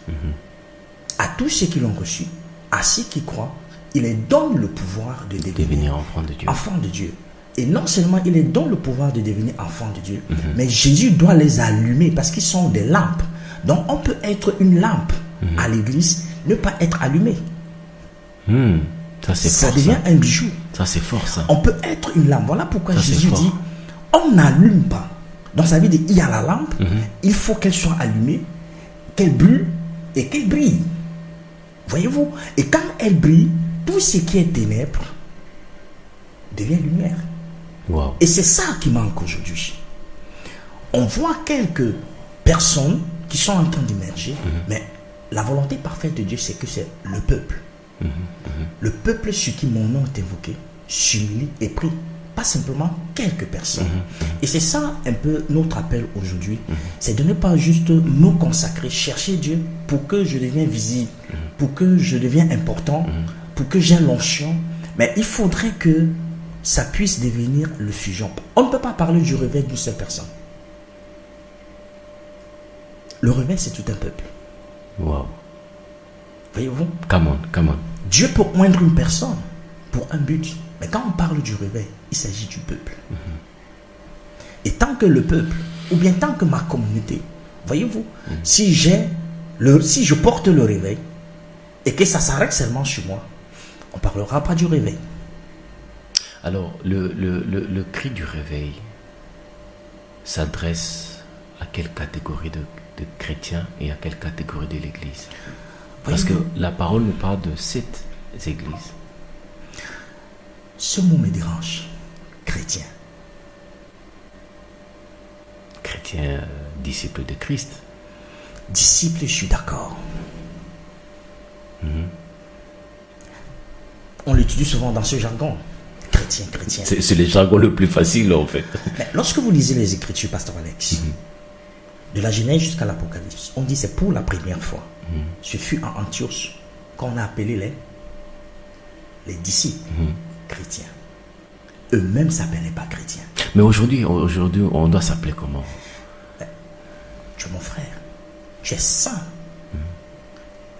À tous ceux qui l'ont reçu, à ceux qui croient, il leur donne le pouvoir de devenir enfant de Dieu. Enfant de Dieu. Et non seulement il leur donne le pouvoir de devenir enfant de Dieu, mais Jésus doit les allumer parce qu'ils sont des lampes. Donc on peut être une lampe à l'église, ne pas être allumé. Ça, c'est ça fort, devient ça. Un bijou. Ça, c'est fort, ça. On peut être une lampe. Voilà pourquoi Ça, Jésus dit, on n'allume pas. Donc ça veut dire, il y a la lampe, il faut qu'elle soit allumée, qu'elle brûle et qu'elle brille. Voyez-vous? Et quand elle brille, tout ce qui est ténèbres devient lumière. Wow. Et c'est ça qui manque aujourd'hui. On voit quelques personnes qui sont en train d'émerger, mais la volonté parfaite de Dieu, c'est que c'est le peuple. Le peuple sur qui mon nom est invoqué s'humilie et prie. Pas simplement quelques personnes. Et c'est ça un peu notre appel aujourd'hui. C'est de ne pas juste nous consacrer, chercher Dieu pour que je devienne visible, pour que je devienne important, pour que j'ai l'onction. Mais il faudrait que ça puisse devenir le fusion. On ne peut pas parler du réveil d'une seule personne. Le réveil, c'est tout un peuple. Wow. Voyez-vous? Come on. Dieu peut oindre une personne pour un but. Mais quand on parle du réveil, il s'agit du peuple. Et tant que le peuple, ou bien tant que ma communauté, voyez-vous, si je porte le réveil, et que ça s'arrête seulement sur moi, on ne parlera pas du réveil. Alors, le cri du réveil s'adresse à quelle catégorie de chrétiens et à quelle catégorie de l'Église? Parce que la parole nous parle de 7 églises. Ce mot me dérange. Chrétien. Chrétien, disciple de Christ. Disciple, je suis d'accord. On l'utilise souvent dans ce jargon. Chrétien. C'est le jargon le plus facile, en fait. Mais lorsque vous lisez les Écritures, Pasteur Alex, de la Genèse jusqu'à l'Apocalypse, on dit c'est pour la première fois. Ce fut en Antioche qu'on a appelé les disciples chrétiens. Eux-mêmes ne s'appelaient pas chrétiens. Mais aujourd'hui, on doit s'appeler comment? Tu es mon frère. Tu es saint.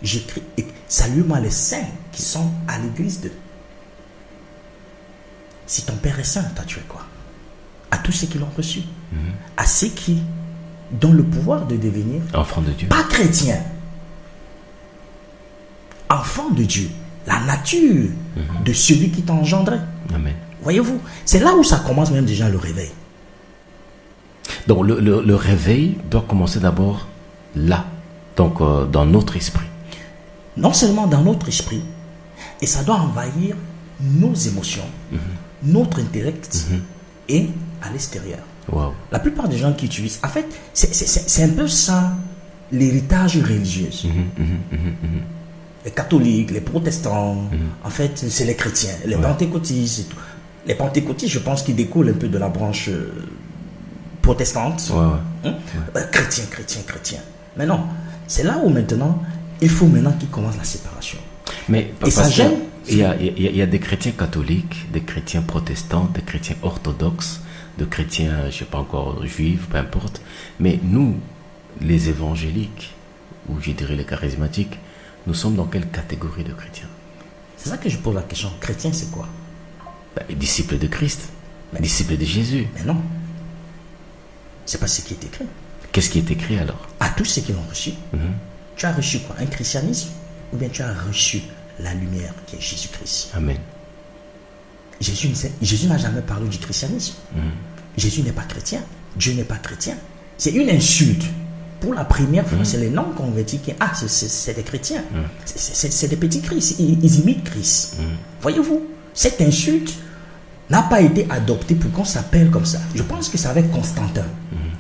J'écris, salue-moi les saints qui sont à l'église de... Si ton père est saint, toi tu es quoi? À tous ceux qui l'ont reçu. À ceux qui dont le pouvoir de devenir enfant de Dieu. Pas chrétien. Enfant de Dieu. La nature de celui qui t'a engendré. Amen. Voyez-vous, c'est là où ça commence même déjà le réveil. Donc le réveil doit commencer d'abord là, donc dans notre esprit. Non seulement dans notre esprit, et ça doit envahir nos émotions, notre intellect et à l'extérieur. Wow. La plupart des gens qui utilisent, en fait, c'est un peu ça l'héritage religieux. Les catholiques, les protestants, en fait, c'est les chrétiens. Les pentecôtistes, et tout. Les pentecôtistes, je pense qu'ils découlent un peu de la branche protestante. Chrétien. Mais non, c'est là où maintenant, il faut maintenant qu'ils commencent la séparation. Mais et ça gêne. Il y a des chrétiens catholiques, des chrétiens protestants, des chrétiens orthodoxes, de chrétiens, je ne sais pas encore, juifs, peu importe. Mais nous, les évangéliques, ou je dirais les charismatiques, nous sommes dans quelle catégorie de chrétiens? C'est ça que je pose la question. Chrétien, c'est quoi? Disciples de Christ, disciples de Jésus. Mais non. C'est pas ce qui est écrit. Qu'est-ce qui est écrit alors? À tous ceux qui l'ont reçu. Tu as reçu quoi? Un christianisme? Ou bien tu as reçu la lumière qui est Jésus-Christ? Amen. Jésus n'a jamais parlé du christianisme. Jésus n'est pas chrétien. Dieu n'est pas chrétien. C'est une insulte. Pour la première fois, c'est les non-convertis qui... Ah, c'est des chrétiens. C'est des petits Christ. Ils imitent Christ. Voyez-vous, cette insulte n'a pas été adoptée pour qu'on s'appelle comme ça. Je pense que c'est avec Constantin.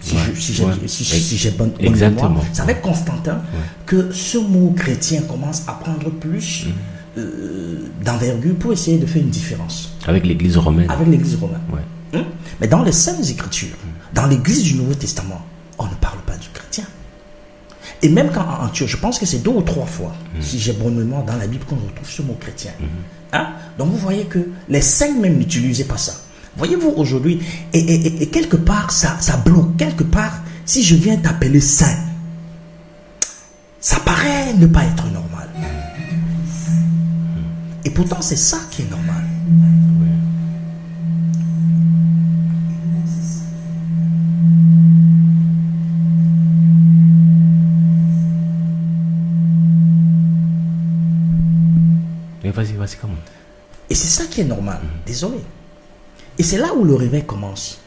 Si j'ai bonne mémoire, c'est avec Constantin que ce mot chrétien commence à prendre plus d'envergure pour essayer de faire une différence. Avec l'église romaine. Avec l'église romaine. Mais dans les Saintes Écritures, dans l'église du Nouveau Testament, on ne parle pas du chrétien. Et même quand en Antioche, je pense que c'est 2 ou 3 fois, si j'ai bonne mémoire, dans la Bible qu'on retrouve ce mot chrétien. Donc vous voyez que les saints même n'utilisaient pas ça. Voyez-vous aujourd'hui, et quelque part, ça bloque. Quelque part, si je viens t'appeler saint, ça paraît ne pas être normal. Et pourtant, c'est ça qui est normal. Mais vas-y, comment? Et c'est ça qui est normal. Désolé. Et c'est là où le réveil commence.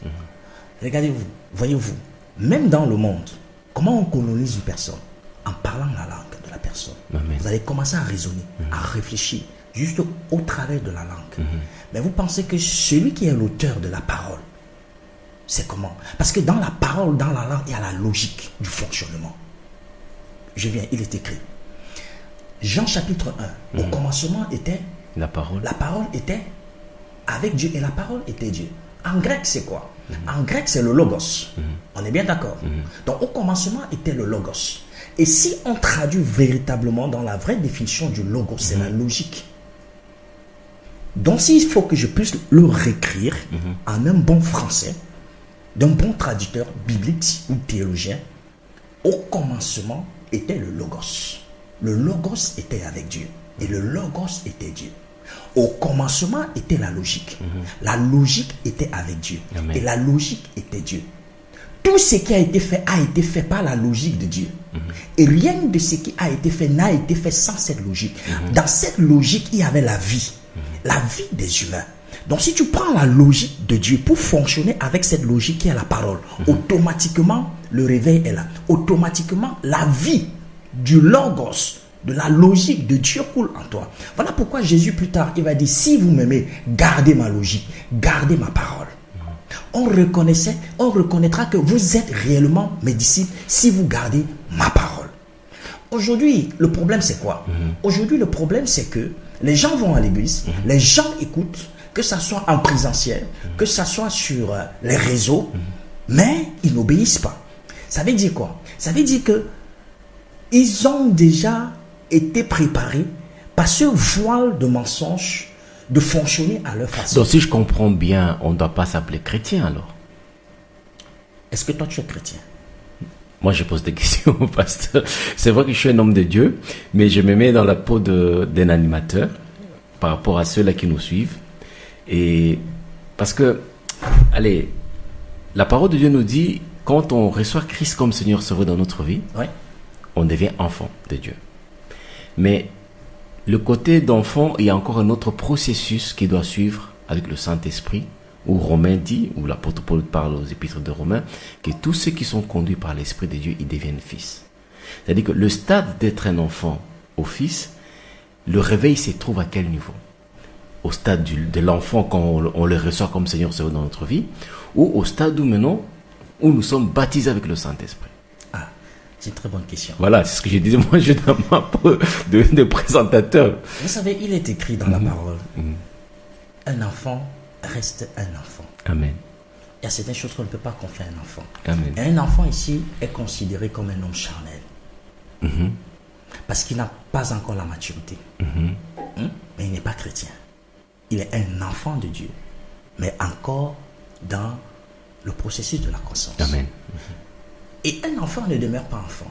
Regardez-vous, voyez-vous, même dans le monde, comment on colonise une personne? En parlant la langue de la personne. Amen. Vous allez commencer à raisonner, à réfléchir, juste au travers de la langue. Mais vous pensez que celui qui est l'auteur de la parole, c'est comment? Parce que dans la parole, dans la langue, il y a la logique du fonctionnement. Je viens, il est écrit. Jean chapitre 1, au commencement était la parole. La parole était avec Dieu et la parole était Dieu. En grec, c'est quoi? En grec, c'est le logos. On est bien d'accord? Donc, au commencement était le logos. Et si on traduit véritablement dans la vraie définition du logos, c'est la logique. Donc, s'il faut que je puisse le réécrire en un bon français, d'un bon traducteur biblique ou théologien, au commencement était le logos. Le logos était avec Dieu. Et le logos était Dieu. Au commencement était la logique. La logique était avec Dieu. Amen. Et la logique était Dieu. Tout ce qui a été fait par la logique de Dieu. Et rien de ce qui a été fait n'a été fait sans cette logique. Dans cette logique, il y avait la vie. La vie des humains. Donc si tu prends la logique de Dieu pour fonctionner avec cette logique qui est la parole, automatiquement, le réveil est là. Automatiquement, la vie du logos, de la logique de Dieu coule en toi. Voilà pourquoi Jésus plus tard, il va dire, si vous m'aimez, gardez ma logique, gardez ma parole. On reconnaîtra que vous êtes réellement mes disciples si vous gardez ma parole. Aujourd'hui, le problème c'est quoi? Aujourd'hui, le problème c'est que les gens vont à l'église, les gens écoutent, que ça soit en présentiel, que ça soit sur les réseaux, mais ils n'obéissent pas. Ça veut dire quoi? Ça veut dire que ils ont déjà été préparés par ce voile de mensonges de fonctionner à leur façon. Donc si je comprends bien, on ne doit pas s'appeler chrétien alors? Est-ce que toi tu es chrétien? Moi je pose des questions, pasteur. C'est vrai que je suis un homme de Dieu, mais je me mets dans la peau d'un animateur par rapport à ceux-là qui nous suivent. Et parce que, allez, la parole de Dieu nous dit, quand on reçoit Christ comme Seigneur Sauveur dans notre vie, on devient enfant de Dieu. Mais le côté d'enfant, il y a encore un autre processus qui doit suivre avec le Saint-Esprit, où Romain dit, où l'apôtre Paul parle aux épîtres de Romains, que tous ceux qui sont conduits par l'Esprit de Dieu, ils deviennent fils. C'est-à-dire que le stade d'être un enfant au fils, le réveil se trouve à quel niveau? Au stade de l'enfant quand on le reçoit comme Seigneur Sauveur dans notre vie, ou au stade où maintenant, où nous sommes baptisés avec le Saint-Esprit? C'est une très bonne question. Voilà, c'est ce que je disais. Moi, je donne ma peau de présentateur. Vous savez, il est écrit dans la parole, un enfant reste un enfant. Amen. Il y a certaines choses qu'on ne peut pas confier à un enfant. Amen. Et un enfant ici est considéré comme un homme charnel. Parce qu'il n'a pas encore la maturité. Mais il n'est pas chrétien. Il est un enfant de Dieu, mais encore dans le processus de la croissance. Amen. Et un enfant ne demeure pas enfant.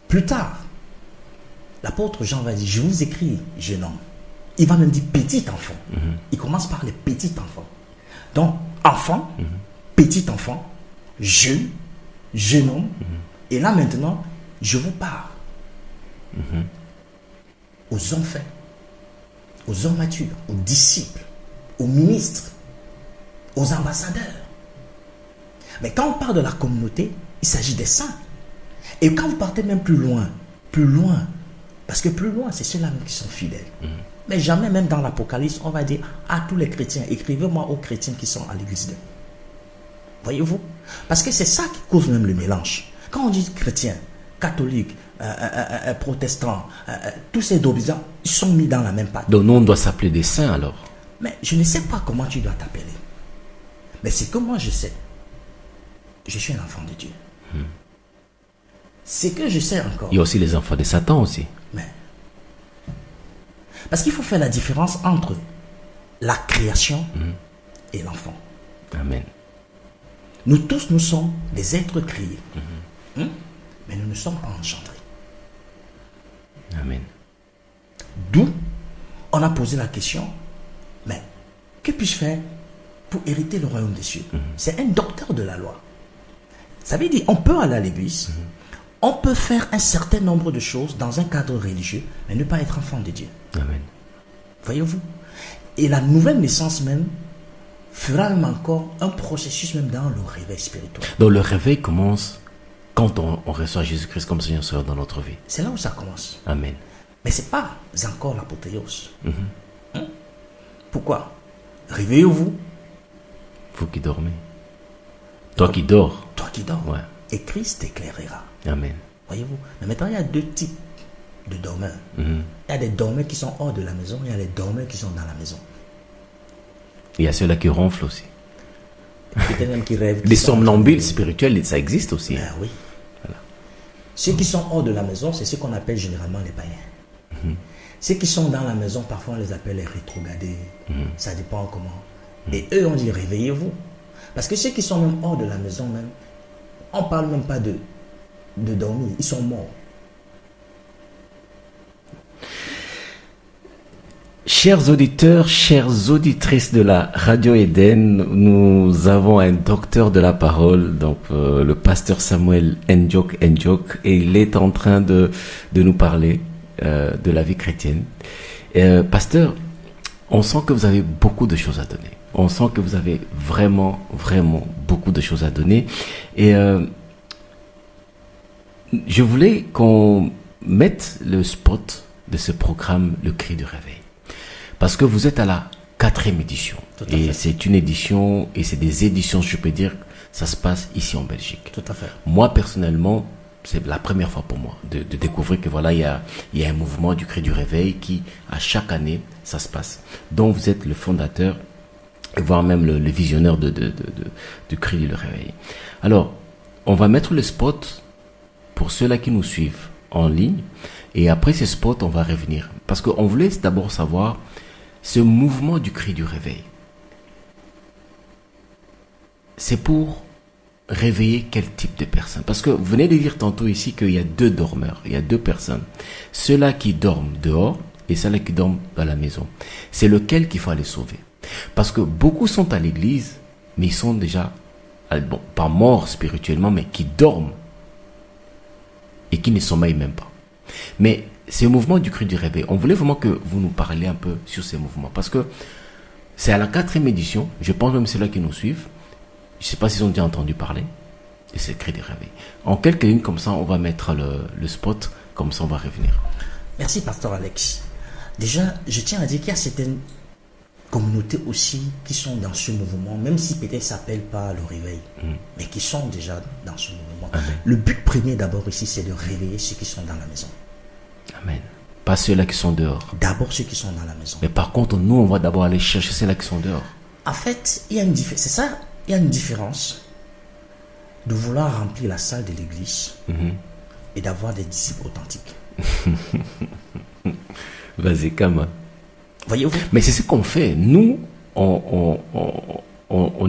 Plus tard, l'apôtre Jean va dire, je vous écris, jeune homme. Il va même dire petit enfant. Il commence par les petits enfants. Donc, enfant, petit enfant, jeune homme. Et là maintenant, je vous parle aux hommes faits, aux hommes matures, aux disciples, aux ministres, aux ambassadeurs. Mais quand on parle de la communauté, il s'agit des saints. Et quand vous partez même plus loin, parce que plus loin, c'est ceux-là même qui sont fidèles. Mais jamais même dans l'Apocalypse, on va dire à tous les chrétiens, écrivez-moi aux chrétiens qui sont à l'église de. Voyez-vous? Parce que c'est ça qui cause même le mélange. Quand on dit chrétien, catholique, protestant, tous ces d'obéissants, ils sont mis dans la même pâte. Donc nous, on doit s'appeler des saints alors. Mais je ne sais pas comment tu dois t'appeler. Mais c'est que moi je sais. Je suis un enfant de Dieu. C'est que je sais encore. Il y a aussi les enfants de Satan aussi. Mais parce qu'il faut faire la différence entre la création et l'enfant. Amen. Nous tous, nous sommes des êtres créés. Mais nous ne sommes pas engendrés. Amen. D'où on a posé la question, mais que puis-je faire pour hériter le royaume des cieux? C'est un docteur de la loi. Ça veut dire, on peut aller à l'église, on peut faire un certain nombre de choses dans un cadre religieux, mais ne pas être enfant de Dieu. Amen. Voyez-vous? Et la nouvelle naissance même fera même encore un processus même dans le réveil spirituel. Donc le réveil commence quand on reçoit Jésus-Christ comme Seigneur Sauveur dans notre vie. C'est là où ça commence. Amen. Mais ce n'est pas encore l'apothéose. Pourquoi? Réveillez-vous. Vous qui dormez. Toi qui dors. Toi qui dors. Ouais. Et Christ t'éclairera. Amen. Voyez-vous? Mais maintenant, il y a deux types de dormeurs. Il y a des dormeurs qui sont hors de la maison, il y a des dormeurs qui sont dans la maison. Il y a ceux-là qui ronflent aussi. Peut-être même qui rêvent. Les somnambules spirituels, ça existe aussi. Ben oui. Voilà. Ceux qui sont hors de la maison, c'est ce qu'on appelle généralement les païens. Ceux qui sont dans la maison, parfois on les appelle les rétrogradés. Ça dépend comment. Et eux, on dit réveillez-vous. Parce que ceux qui sont même hors de la maison, même, on ne parle même pas de dormir. Ils sont morts. Chers auditeurs, chères auditrices de la Radio Eden, nous avons un docteur de la parole, donc le pasteur Samuel Njok, et il est en train de nous parler de la vie chrétienne. Pasteur, on sent que vous avez beaucoup de choses à donner. On sent que vous avez vraiment beaucoup de choses à donner. Et je voulais qu'on mette le spot de ce programme, Le Cri du Réveil. Parce que vous êtes à la 4e édition. Et c'est une édition, et c'est des éditions, je peux dire, ça se passe ici en Belgique. Tout à fait. Moi, personnellement, c'est la première fois pour moi de découvrir que voilà, il y a un mouvement du Cri du Réveil qui, à chaque année, ça se passe. Donc, vous êtes le fondateur, voire même le visionnaire du Cri du Réveil. Alors, on va mettre le spot pour ceux-là qui nous suivent en ligne. Et après ce spot, on va revenir. Parce qu'on voulait d'abord savoir ce mouvement du Cri du Réveil. C'est pour réveiller quel type de personnes? Parce que vous venez de dire tantôt ici qu'il y a deux dormeurs, il y a deux personnes. Ceux-là qui dorment dehors et ceux-là qui dorment dans la maison. C'est lequel qu'il faut aller sauver? Parce que beaucoup sont à l'église, mais ils sont déjà, bon, pas morts spirituellement, mais qui dorment et qui ne sommeillent même pas. Mais ce mouvement du Cri du Réveil, on voulait vraiment que vous nous parliez un peu sur ces mouvements. Parce que c'est à la 4e édition, je pense même ceux-là qui nous suivent, je ne sais pas s'ils ont déjà entendu parler de ce Cri du Réveil. En quelques lignes comme ça, on va mettre le spot, comme ça on va revenir. Merci, pasteur Alex. Déjà, je tiens à dire qu'il y a certaines communautés aussi qui sont dans ce mouvement, même si peut-être ça s'appelle pas le réveil, mais qui sont déjà dans ce mouvement. Amen. Le but premier d'abord ici, c'est de réveiller ceux qui sont dans la maison. Amen. Pas ceux-là qui sont dehors. D'abord ceux qui sont dans la maison. Mais par contre, nous, on va d'abord aller chercher ceux-là qui sont dehors. En fait, il y a une différence. C'est ça, il y a une différence de vouloir remplir la salle de l'église et d'avoir des disciples authentiques. Vas-y, Kama. Voyez-vous? Mais c'est ce qu'on fait. Nous, on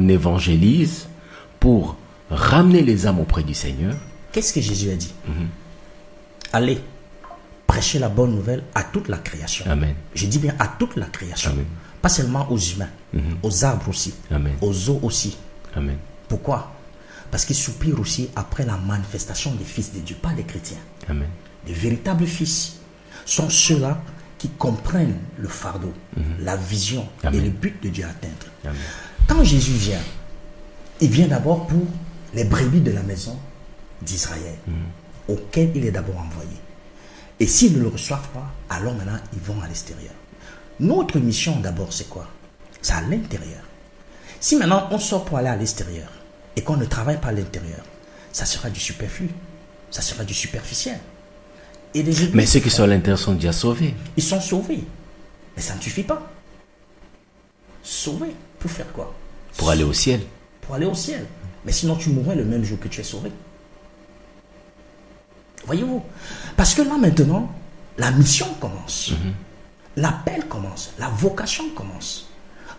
évangélise pour ramener les âmes auprès du Seigneur. Qu'est-ce que Jésus a dit? Allez, prêcher la bonne nouvelle à toute la création. Amen. Je dis bien à toute la création. Amen. Pas seulement aux humains, aux arbres aussi, Amen. aux eaux aussi. Amen. Pourquoi? Parce qu'ils soupirent aussi après la manifestation des fils de Dieu, pas des chrétiens. Amen. Les véritables fils sont ceux-là qui comprennent le fardeau, la vision Amen. et le but de Dieu à atteindre. Amen. Quand Jésus vient, il vient d'abord pour les brebis de la maison d'Israël, auxquelles il est d'abord envoyé. Et s'ils ne le reçoivent pas, alors maintenant ils vont à l'extérieur. Notre mission d'abord c'est quoi? C'est à l'intérieur. Si maintenant on sort pour aller à l'extérieur et qu'on ne travaille pas à l'intérieur, ça sera du superflu, ça sera du superficiel. Et les églises, Mais ceux qui sont à l'intérieur sont déjà sauvés. ils sont sauvés. Mais ça ne suffit pas. Sauvés pour faire quoi? Pour aller au ciel. Pour aller au ciel. Mais sinon tu mourrais le même jour que tu es sauvé. Voyez-vous? Parce que là maintenant, la mission commence. L'appel commence. La vocation commence.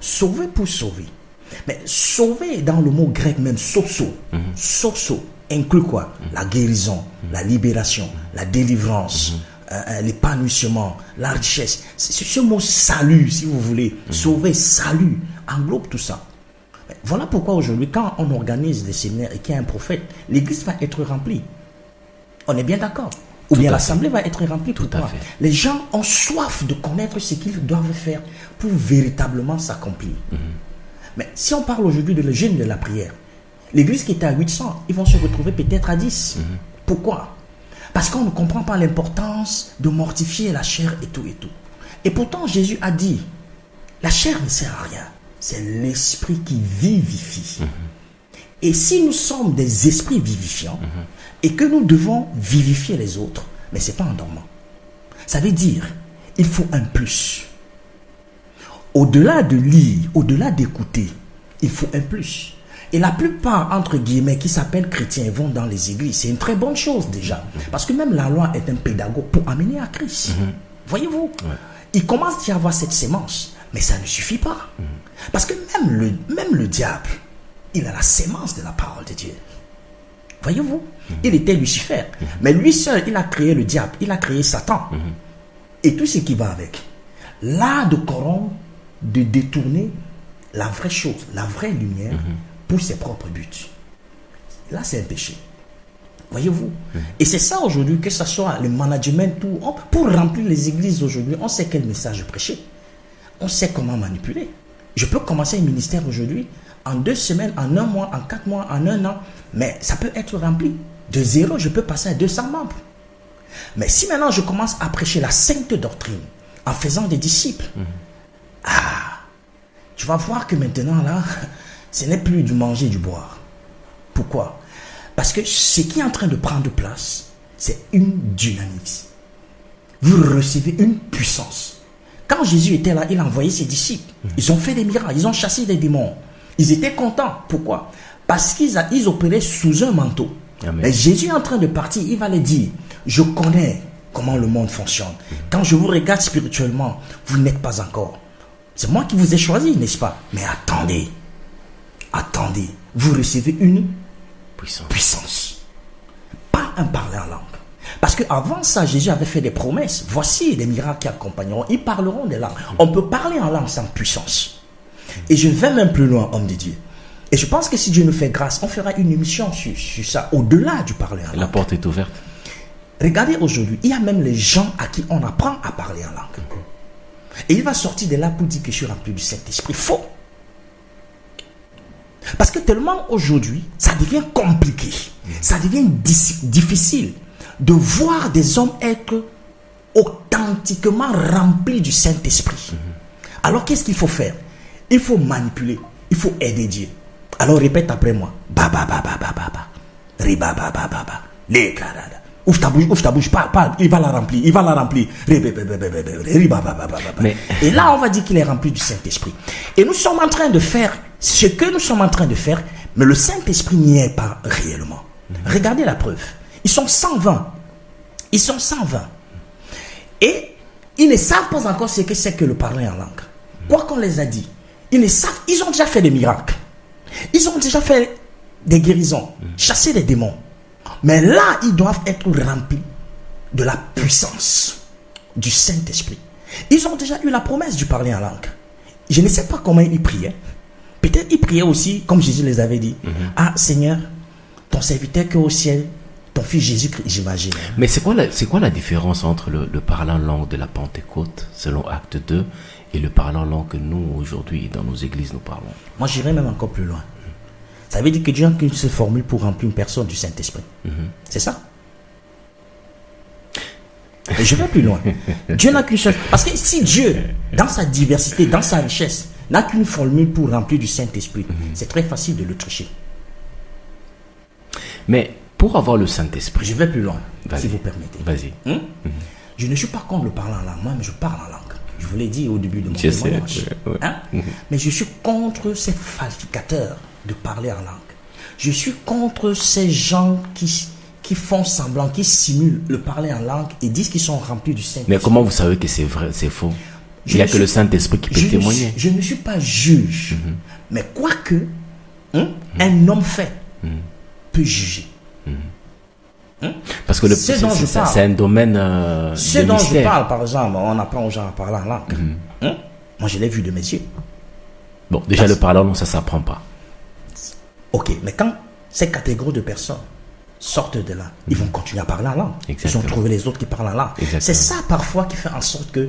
Sauver pour sauver. Mais sauver dans le mot grec même, soso. Soso inclut quoi? La guérison, la libération, la délivrance, l'épanouissement, la richesse. Ce mot salut, si vous voulez. Sauver, salut, englobe tout ça. Mais voilà pourquoi aujourd'hui, quand on organise des séminaires et qu'il y a un prophète, l'église va être remplie. On est bien d'accord? Ou bien l'assemblée va être remplie. Pourquoi? Les gens ont soif de connaître ce qu'ils doivent faire pour véritablement s'accomplir. Mais si on parle aujourd'hui de le jeûne de la prière, l'église qui était à 800, ils vont se retrouver peut-être à 10. Pourquoi? Parce qu'on ne comprend pas l'importance de mortifier la chair et tout et tout. Et pourtant Jésus a dit, la chair ne sert à rien. C'est l'esprit qui vivifie. Et si nous sommes des esprits vivifiants et que nous devons vivifier les autres, mais ce n'est pas en dormant. Ça veut dire, il faut un plus. Au-delà de lire, au-delà d'écouter, il faut un plus. Et la plupart, entre guillemets, qui s'appellent chrétiens vont dans les églises. C'est une très bonne chose déjà. Parce que même la loi est un pédagogue pour amener à Christ. Voyez-vous? Il commence d'y avoir cette sémence. Mais ça ne suffit pas. Parce que même le diable, il a la sémence de la parole de Dieu. Voyez-vous? Il était Lucifer. Mais lui seul, il a créé le diable. Il a créé Satan. Et tout ce qui va avec. L'art de corrompre, de détourner la vraie chose, la vraie lumière pour ses propres buts. Là, c'est un péché. Voyez-vous? Et c'est ça aujourd'hui, que ce soit le management, tout. Pour remplir les églises aujourd'hui, on sait quel message prêcher. On sait comment manipuler. Je peux commencer un ministère aujourd'hui en 2 semaines, en 1 mois, en 4 mois, en 1 an. Mais ça peut être rempli. De 0, je peux passer à 200 membres. Mais si maintenant je commence à prêcher la sainte doctrine en faisant des disciples, tu vas voir que maintenant là, ce n'est plus du manger et du boire. Pourquoi? Parce que ce qui est en train de prendre place, c'est une dynamique. Vous recevez une puissance. Quand Jésus était là, il a envoyé ses disciples. Ils ont fait des miracles, ils ont chassé des démons. Ils étaient contents. Pourquoi? Parce qu'ils opéraient sous un manteau. Amen. Mais Jésus est en train de partir, il va les dire, je connais comment le monde fonctionne. Quand je vous regarde spirituellement, vous n'êtes pas encore. C'est moi qui vous ai choisi, n'est-ce pas? Mais attendez, vous recevez une puissance. Pas un parler en langue. Parce qu'avant ça, Jésus avait fait des promesses. Voici les miracles qui accompagneront. Ils parleront des langues. On peut parler en langue sans puissance. Et je vais même plus loin, homme de Dieu. Et je pense que si Dieu nous fait grâce, on fera une émission sur ça, au-delà du parler en langue. La porte est ouverte. Regardez aujourd'hui, il y a même les gens à qui on apprend à parler en langue. Et il va sortir de là pour dire que je suis rempli du Saint-Esprit. Faux. Parce que tellement aujourd'hui, ça devient compliqué. Ça devient difficile de voir des hommes être authentiquement remplis du Saint-Esprit. Alors qu'est-ce qu'il faut faire? il faut manipuler, il faut aider Dieu. Alors répète après moi. Ba ba ba ba ba ba ba. Riba ba ba ba ba. Les carada. Ouvre ta bouche, parle, il va la remplir. Mais... Et là, on va dire qu'il est rempli du Saint-Esprit. Et nous sommes en train de faire ce que nous sommes en train de faire, mais le Saint-Esprit n'y est pas réellement. Regardez la preuve. Ils sont 120. Ils sont 120. Et ils ne savent pas encore ce que c'est que le parler en langue. Quoi qu'on les a dit, ils ne savent, ils ont déjà fait des miracles. Ils ont déjà fait des guérisons, chassé des démons. Mais là, ils doivent être remplis de la puissance du Saint-Esprit. Ils ont déjà eu la promesse du parler en langue. Je ne sais pas comment ils priaient. Peut-être ils priaient aussi, comme Jésus les avait dit. Ah Seigneur, ton serviteur qui est au ciel, ton fils Jésus-Christ, j'imagine. Mais c'est quoi la différence entre le parler en langue de la Pentecôte, selon Acte 2, et le parler en langue que nous, aujourd'hui, dans nos églises, nous parlons? Moi, j'irais même encore plus loin. Ça veut dire que Dieu n'a qu'une seule formule pour remplir une personne du Saint-Esprit. C'est ça. Et je vais plus loin. Dieu n'a qu'une seule... Parce que si Dieu, dans sa diversité, dans sa richesse, n'a qu'une formule pour remplir du Saint-Esprit, c'est très facile de le tricher. Mais pour avoir le Saint-Esprit... Je vais plus loin, si vous permettez. Vas-y. Je ne suis pas contre le parler en langue. Moi, mais je parle en langue. Je vous l'ai dit au début de mon témoignage. Mais je suis contre ces falsificateurs de parler en langue. Je suis contre ces gens qui font semblant, qui simulent le parler en langue et disent qu'ils sont remplis du Saint-Esprit. Mais comment vous savez que c'est vrai, c'est faux? Il n'y a que le Saint-Esprit qui peut témoigner. Je ne suis pas juge. Mais quoique, un homme fait peut juger. Parce que c'est un domaine ce dont je parle, par exemple, on apprend aux gens à parler en langue. Moi, je l'ai vu de mes yeux. Bon, déjà le parler en langue, ça ne s'apprend pas. Ok, mais quand ces catégories de personnes sortent de là, ils vont continuer à parler en langue. Ils vont trouver les autres qui parlent en langue. C'est ça parfois qui fait en sorte que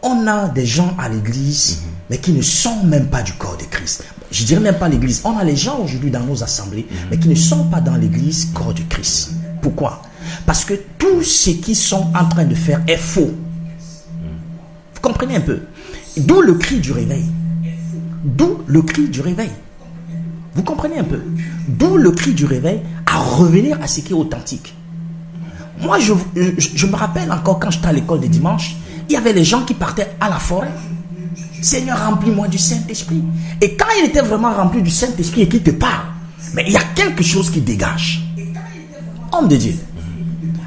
on a des gens à l'église, mais qui ne sont même pas du corps de Christ. Je dirais même pas l'église. On a les gens aujourd'hui dans nos assemblées, mais qui ne sont pas dans l'église corps de Christ. Pourquoi? Parce que tout ce qu'ils sont en train de faire est faux. Vous comprenez un peu? D'où le cri du réveil. D'où le cri du réveil. Vous comprenez un peu? D'où le cri du réveil à revenir à ce qui est authentique. Moi, je me rappelle encore quand j'étais à l'école de dimanche, il y avait les gens qui partaient à la forêt. Seigneur, remplis-moi du Saint-Esprit. Et quand il était vraiment rempli du Saint-Esprit et qu'il te parle, mais il y a quelque chose qui dégage. Homme de Dieu,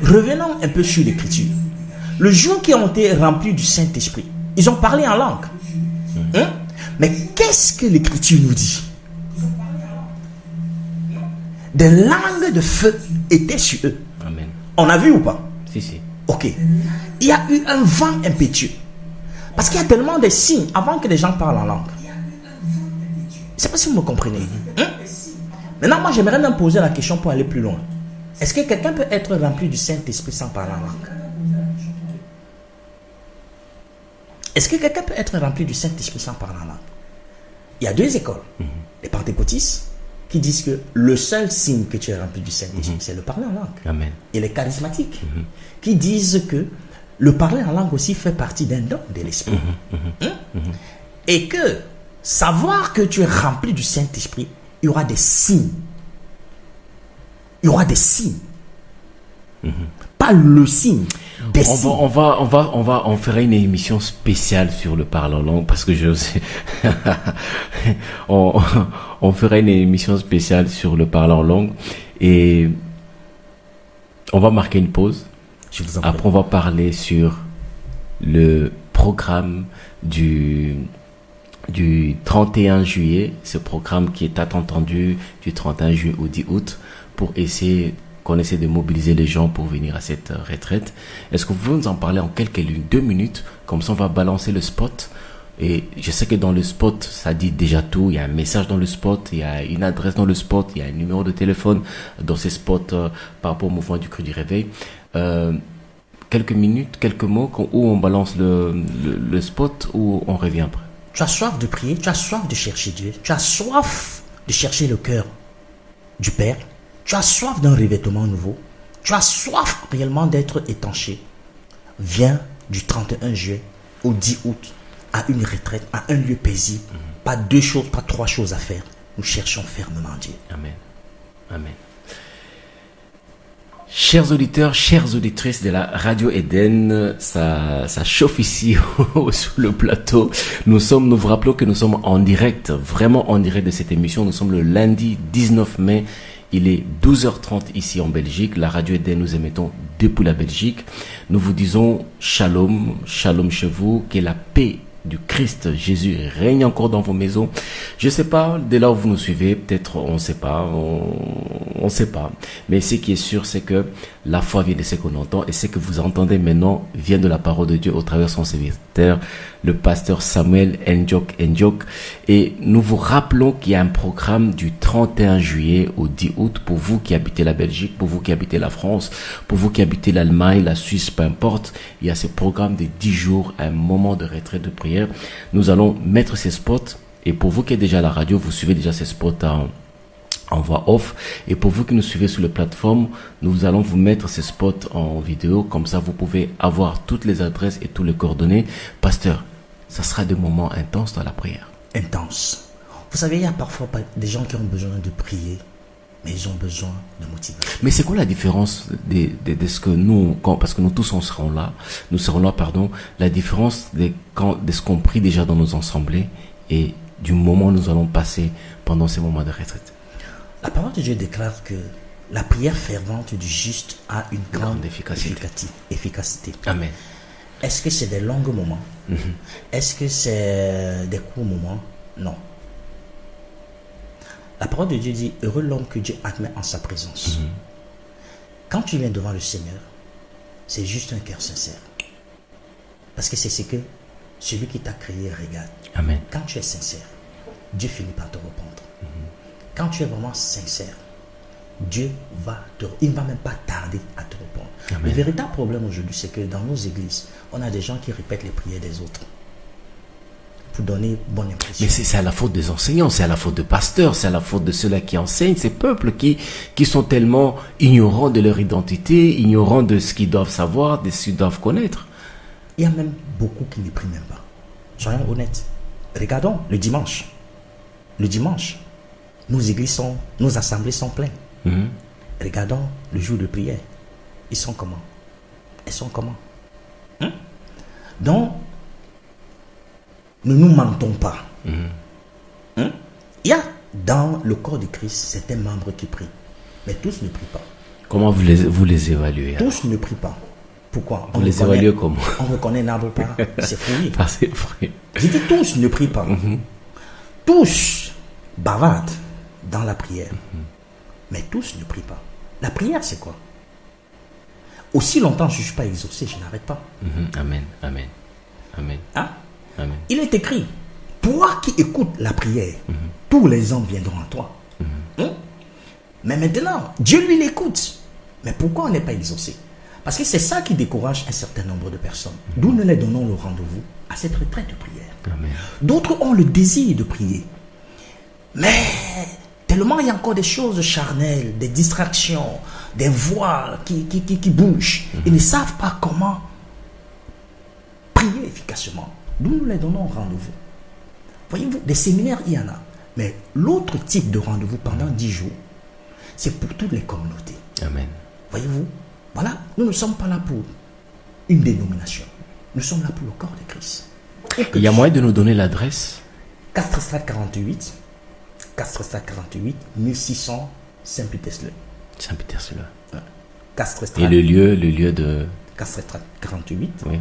revenons un peu sur l'écriture. Le jour qu'ils ont été remplis du Saint-Esprit, ils ont parlé en langue. Mais qu'est-ce que l'écriture nous dit? Des langues de feu étaient sur eux. Amen. On a vu ou pas? Si. Ok. Il y a eu un vent impétueux. Parce qu'il y a tellement de signes avant que les gens parlent en langue. Je ne sais pas si vous me comprenez. Maintenant, moi, j'aimerais même poser la question pour aller plus loin. Est-ce que quelqu'un peut être rempli du Saint-Esprit sans parler en langue? Est-ce que quelqu'un peut être rempli du Saint-Esprit sans parler en langue? Il y a deux écoles. Les pentecôtistes qui disent que le seul signe que tu es rempli du Saint-Esprit, c'est le parler en langue. Amen. Et les charismatiques qui disent que le parler en langue aussi fait partie d'un don de l'Esprit. Et que savoir que tu es rempli du Saint-Esprit, il y aura des signes. Il y aura des signes. Pas le signe. Des signes. On fera une émission spéciale sur le parler en langue parce que je sais. on fera une émission spéciale sur le parler en langue et on va marquer une pause. Je vous en prie. Après, on va parler sur le programme du 31 juillet, ce programme qui est attendu du 31 juillet au 10 août pour qu'on essaie de mobiliser les gens pour venir à cette retraite. Est-ce que vous pouvez nous en parler en quelques lignes, 2 minutes, comme ça on va balancer le spot. Et je sais que dans le spot, ça dit déjà tout. Il y a un message dans le spot, il y a une adresse dans le spot, il y a un numéro de téléphone dans ces spots par rapport au mouvement du cri du réveil. Quelques minutes, quelques mots, où on balance le spot ou on revient après. Tu as soif de prier, tu as soif de chercher Dieu, tu as soif de chercher le cœur du Père, tu as soif d'un revêtement nouveau, tu as soif réellement d'être étanché. Viens du 31 juillet au 10 août à une retraite, à un lieu paisible, pas 2 choses, pas 3 choses à faire. Nous cherchons fermement Dieu. Amen. Amen. Chers auditeurs, chères auditrices de la Radio Eden, ça chauffe ici sur le plateau. Nous vous rappelons que nous sommes en direct, vraiment en direct de cette émission. Nous sommes le lundi 19 mai. Il est 12h30 ici en Belgique. La Radio Eden, nous émettons depuis la Belgique. Nous vous disons shalom, shalom chez vous, que la paix du Christ Jésus règne encore dans vos maisons. Je sais pas, dès là où vous nous suivez, peut-être on sait pas, on sait pas. Mais ce qui est sûr, c'est que la foi vient de ce qu'on entend, et ce que vous entendez maintenant vient de la parole de Dieu au travers de son serviteur, le pasteur Samuel Ndiok. Et nous vous rappelons qu'il y a un programme du 31 juillet au 10 août pour vous qui habitez la Belgique, pour vous qui habitez la France, pour vous qui habitez l'Allemagne, la Suisse, peu importe. Il y a ce programme de 10 jours, un moment de retraite de prière. Nous allons mettre ces spots, et pour vous qui êtes déjà à la radio, vous suivez déjà ces spots en voix off, et pour vous qui nous suivez sur les plateformes, nous allons vous mettre ces spots en vidéo, comme ça vous pouvez avoir toutes les adresses et tous les coordonnées. Pasteur, ça sera des moments intenses dans la prière. Intense. Vous savez, il y a parfois des gens qui ont besoin de prier, mais ils ont besoin de motivation. Mais c'est quoi la différence de ce que nous, parce que nous tous nous serons là, la différence de ce qu'on prie déjà dans nos assemblées et du moment où nous allons passer pendant ces moments de retraite? La parole de Dieu déclare que la prière fervente du juste a une grande efficacité. Amen. Est-ce que c'est des longs moments? Est-ce que c'est des courts moments? Non. La parole de Dieu dit, heureux l'homme que Dieu admet en sa présence. Quand tu viens devant le Seigneur, c'est juste un cœur sincère. Parce que c'est ce que celui qui t'a créé regarde. Amen. Quand tu es sincère, Dieu finit par te répondre. Quand tu es vraiment sincère, Dieu il ne va même pas tarder à te répondre. Amen. Le véritable problème aujourd'hui, c'est que dans nos églises, on a des gens qui répètent les prières des autres pour donner bonne impression. Mais c'est à la faute des enseignants, c'est à la faute des pasteurs, c'est à la faute de ceux-là qui enseignent, ces peuples qui sont tellement ignorants de leur identité, ignorants de ce qu'ils doivent savoir, de ce qu'ils doivent connaître. Il y a même beaucoup qui ne prient même pas. Soyons honnêtes. Regardons le dimanche. Le dimanche, nos assemblées sont pleines. Regardons le jour de prière. Ils sont comment? Elles sont comment? Donc, ne nous mentons pas. Il y a dans le corps de Christ certains membres qui prient, mais tous ne prient pas. Comment vous les évaluez? Tous ne prient pas. Pourquoi? Vous les évaluez comment? On reconnaît un arbre par ses fruits. Par ses fruits. Je dis tous ne prient pas. Tous bavardent dans la prière. Mais tous ne prient pas. La prière, c'est quoi? Aussi longtemps je ne suis pas exaucé, je n'arrête pas. Amen, amen, amen. Hein? Amen. Il est écrit, toi qui écoutes la prière, tous les hommes viendront à toi. Mais maintenant, Dieu lui l'écoute. Mais pourquoi on n'est pas exaucé? Parce que c'est ça qui décourage un certain nombre de personnes. D'où nous les donnons le rendez-vous à cette retraite de prière. Amen. D'autres ont le désir de prier. Mais tellement il y a encore des choses charnelles, des distractions, des voix qui bougent. Ils ne savent pas comment prier efficacement. D'où nous les donnons rendez-vous. Voyez-vous, des séminaires, il y en a. Mais l'autre type de rendez-vous pendant 10 jours, c'est pour toutes les communautés. Amen. Voyez-vous, voilà, nous ne sommes pas là pour une dénomination. Nous sommes là pour le corps de Christ. Il y a moyen de nous donner l'adresse? Castrestrade 48, 1600 Saint-Pétersbourg. Saint-Pétersbourg. Castrestrade. Et le lieu de... Castrestrade 48, oui.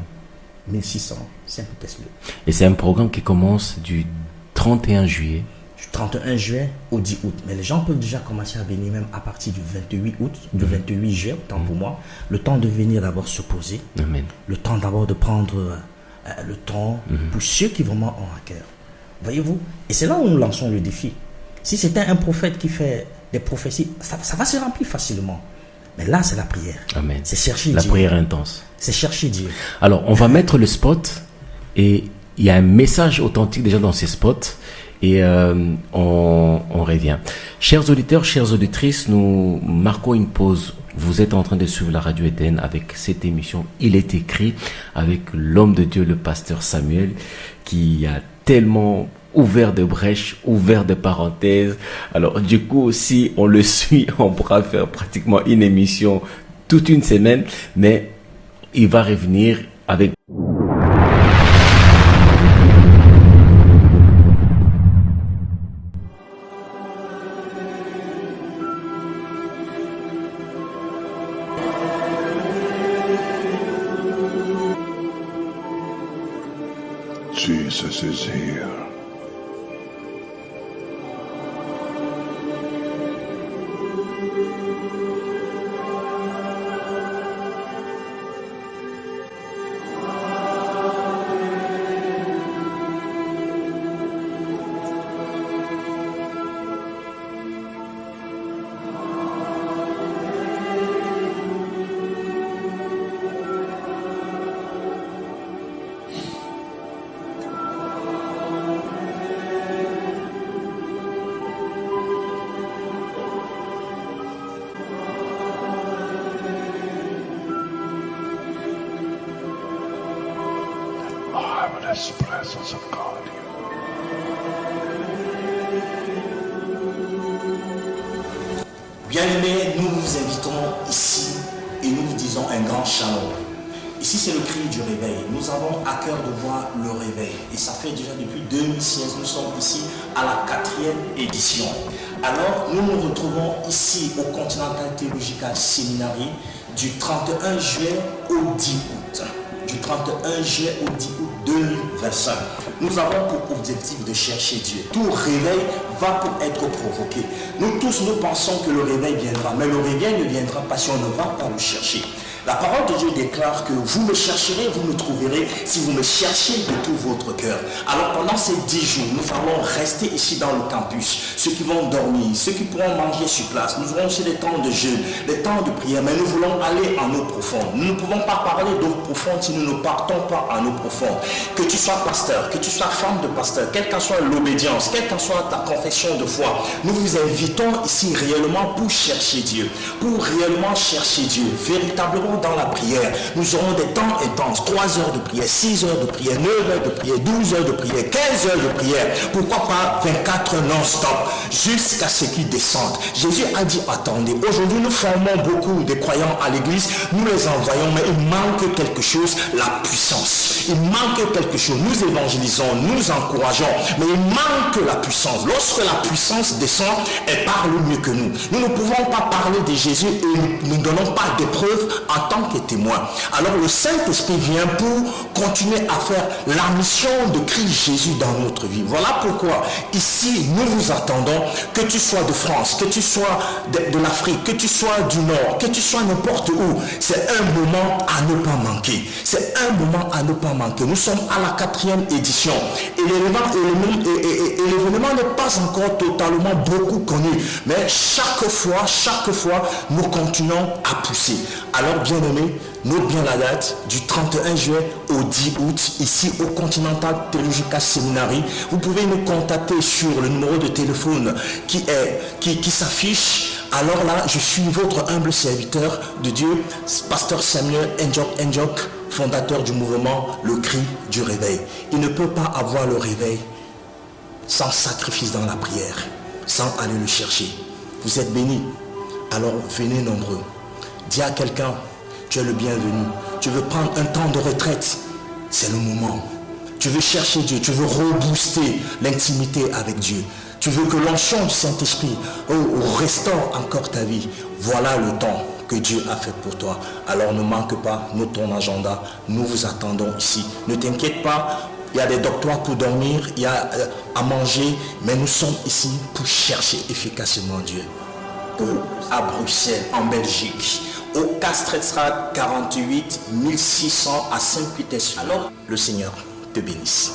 1600 Saint-Pétersbourg. Et c'est un programme qui commence du 31 juillet. Du 31 juin au 10 août. Mais les gens peuvent déjà commencer à venir même à partir du 28 août, du 28 juin, autant pour moi. Le temps de venir d'abord se poser. Amen. Le temps d'abord de prendre le temps pour ceux qui vraiment ont à cœur. Voyez-vous? Et c'est là où nous lançons le défi. Si c'était un prophète qui fait des prophéties, ça va se remplir facilement. Mais là, c'est la prière. Amen. C'est chercher la Dieu. La prière intense. C'est chercher Dieu. Alors, on va mettre le spot et il y a un message authentique déjà dans ces spots et on revient. Chers auditeurs, chères auditrices, nous marquons une pause. Vous êtes en train de suivre la Radio Eden avec cette émission Il est écrit avec l'homme de Dieu, le pasteur Samuel, qui a tellement ouvert de brèches, ouvert de parenthèses. Alors du coup, si on le suit, on pourra faire pratiquement une émission toute une semaine, mais il va revenir avec Jesus is here. Marvelous presence of God here. Bien-aimés, nous vous invitons ici et nous vous disons un grand shalom. Ici, c'est le cri du réveil. Nous avons à cœur de voir le réveil. Et ça fait déjà depuis 2016, nous sommes ici à la 4e édition. Alors, nous nous retrouvons ici au Continental Theological Seminary du 31 juillet au 10 août. Du 31 juillet au 10 août 2025. Nous avons pour objectif de chercher Dieu. Tout réveil va pour être provoqué. Nous tous, nous pensons que le réveil viendra, mais le réveil ne viendra pas si on ne va pas le chercher. La parole de Dieu déclare que vous me chercherez, vous me trouverez si vous me cherchez de tout votre cœur. Alors pendant ces 10 jours, nous allons rester ici dans le campus. Ceux qui vont dormir, ceux qui pourront manger sur place. Nous aurons aussi des temps de jeûne, des temps de prière, mais nous voulons aller en eau profonde. Nous ne pouvons pas parler d'eau profonde si nous ne partons pas en eau profonde. Que tu sois pasteur, que tu sois femme de pasteur, quelle qu'en soit l'obédience, quelle qu'en soit ta confession de foi, nous vous invitons ici réellement pour chercher Dieu, pour réellement chercher Dieu, véritablement dans la prière. Nous aurons des temps intenses, 3 heures de prière, 6 heures de prière, 9 heures de prière, 12 heures de prière, 15 heures de prière, pourquoi pas 24 heures non-stop, jusqu'à ce qu'ils descendent. Jésus a dit, attendez, aujourd'hui nous formons beaucoup de croyants à l'église, nous les envoyons, mais il manque quelque chose, la puissance. Il manque quelque chose, nous évangélisons, nous encourageons, mais il manque la puissance. Lorsque la puissance descend, elle parle mieux que nous. Nous ne pouvons pas parler de Jésus et nous ne donnons pas de preuves en tant que témoins. Alors le Saint-Esprit vient pour continuer à faire la mission de crier Jésus dans notre vie. Voilà pourquoi ici nous vous attendons, que tu sois de France, que tu sois de l'Afrique, que tu sois du Nord, que tu sois n'importe où. C'est un moment à ne pas manquer. C'est un moment à ne pas manquer. Nous sommes à la 4e édition et l'événement n'est pas encore totalement beaucoup connu, mais chaque fois nous continuons à pousser. Alors bien aimé, note bien la date du 31 juillet au 10 août ici au Continental Theological Seminary. Vous pouvez nous contacter sur le numéro de téléphone qui s'affiche. Alors là, je suis votre humble serviteur de Dieu, pasteur Samuel Njok, fondateur du mouvement Le Cri du Réveil. Il ne peut pas avoir le réveil sans sacrifice dans la prière, sans aller le chercher. Vous êtes bénis, alors venez nombreux. Dis à quelqu'un, tu es le bienvenu. Tu veux prendre un temps de retraite, c'est le moment. Tu veux chercher Dieu, tu veux rebooster l'intimité avec Dieu. Tu veux que l'onction du Saint-Esprit restaure encore ta vie. Voilà le temps que Dieu a fait pour toi. Alors ne manque pas, note ton agenda. Nous vous attendons ici. Ne t'inquiète pas, il y a des dortoirs pour dormir, il y a à manger, mais nous sommes ici pour chercher efficacement Dieu. À Bruxelles, en Belgique, au Castretstraat 48 1600 à Saint-Pétersbourg. Alors, le Seigneur te bénisse.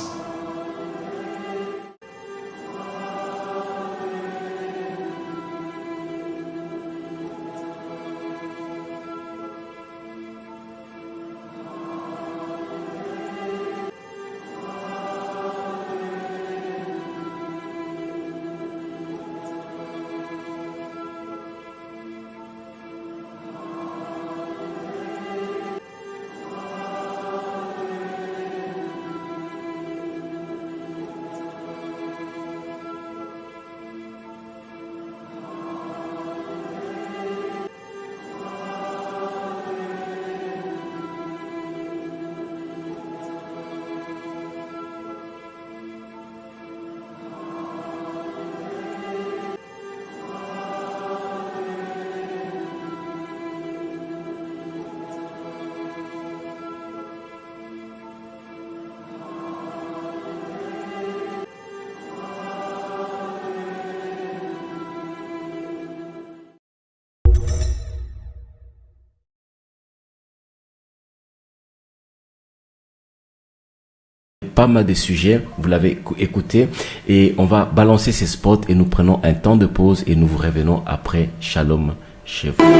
pas mal de sujets. Vous l'avez écouté. Et on va balancer ces spots et nous prenons un temps de pause et nous vous revenons après. Shalom chez vous.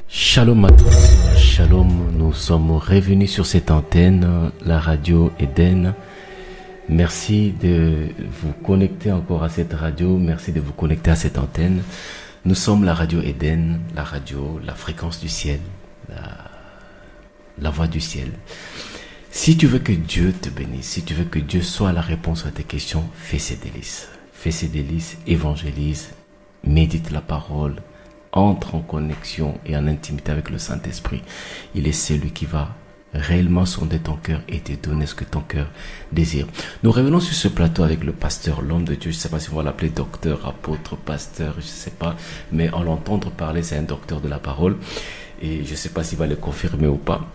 Shalom à tous. Shalom. Nous sommes revenus sur cette antenne, la radio Eden. Merci de vous connecter encore à cette radio. Merci de vous connecter à cette antenne. Nous sommes la radio Eden, la radio, la fréquence du ciel, la voix du ciel. Si tu veux que Dieu te bénisse, si tu veux que Dieu soit la réponse à tes questions, fais ses délices. Fais ses délices, évangélise, médite la parole, entre en connexion et en intimité avec le Saint-Esprit. Il est celui qui va réellement sonder ton cœur et te donner ce que ton cœur désire. Nous revenons sur ce plateau avec le pasteur, l'homme de Dieu. Je ne sais pas si on va l'appeler docteur, apôtre, pasteur, je ne sais pas, mais en l'entendre parler, c'est un docteur de la parole et je ne sais pas s'il va le confirmer ou pas.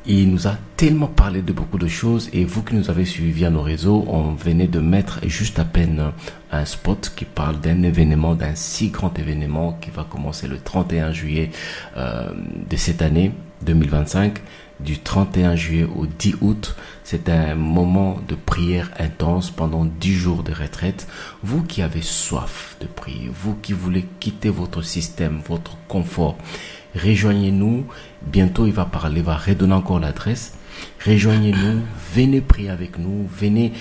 Il nous a tellement parlé de beaucoup de choses et vous qui nous avez suivis via nos réseaux, on venait de mettre juste à peine un spot qui parle d'un événement, d'un si grand événement qui va commencer le 31 juillet de cette année 2025. Du 31 juillet au 10 août, c'est un moment de prière intense pendant 10 jours de retraite. Vous qui avez soif de prier, vous qui voulez quitter votre système, votre confort, rejoignez-nous. Bientôt, il va parler, il va redonner encore l'adresse. Rejoignez-nous, venez prier avec nous, venez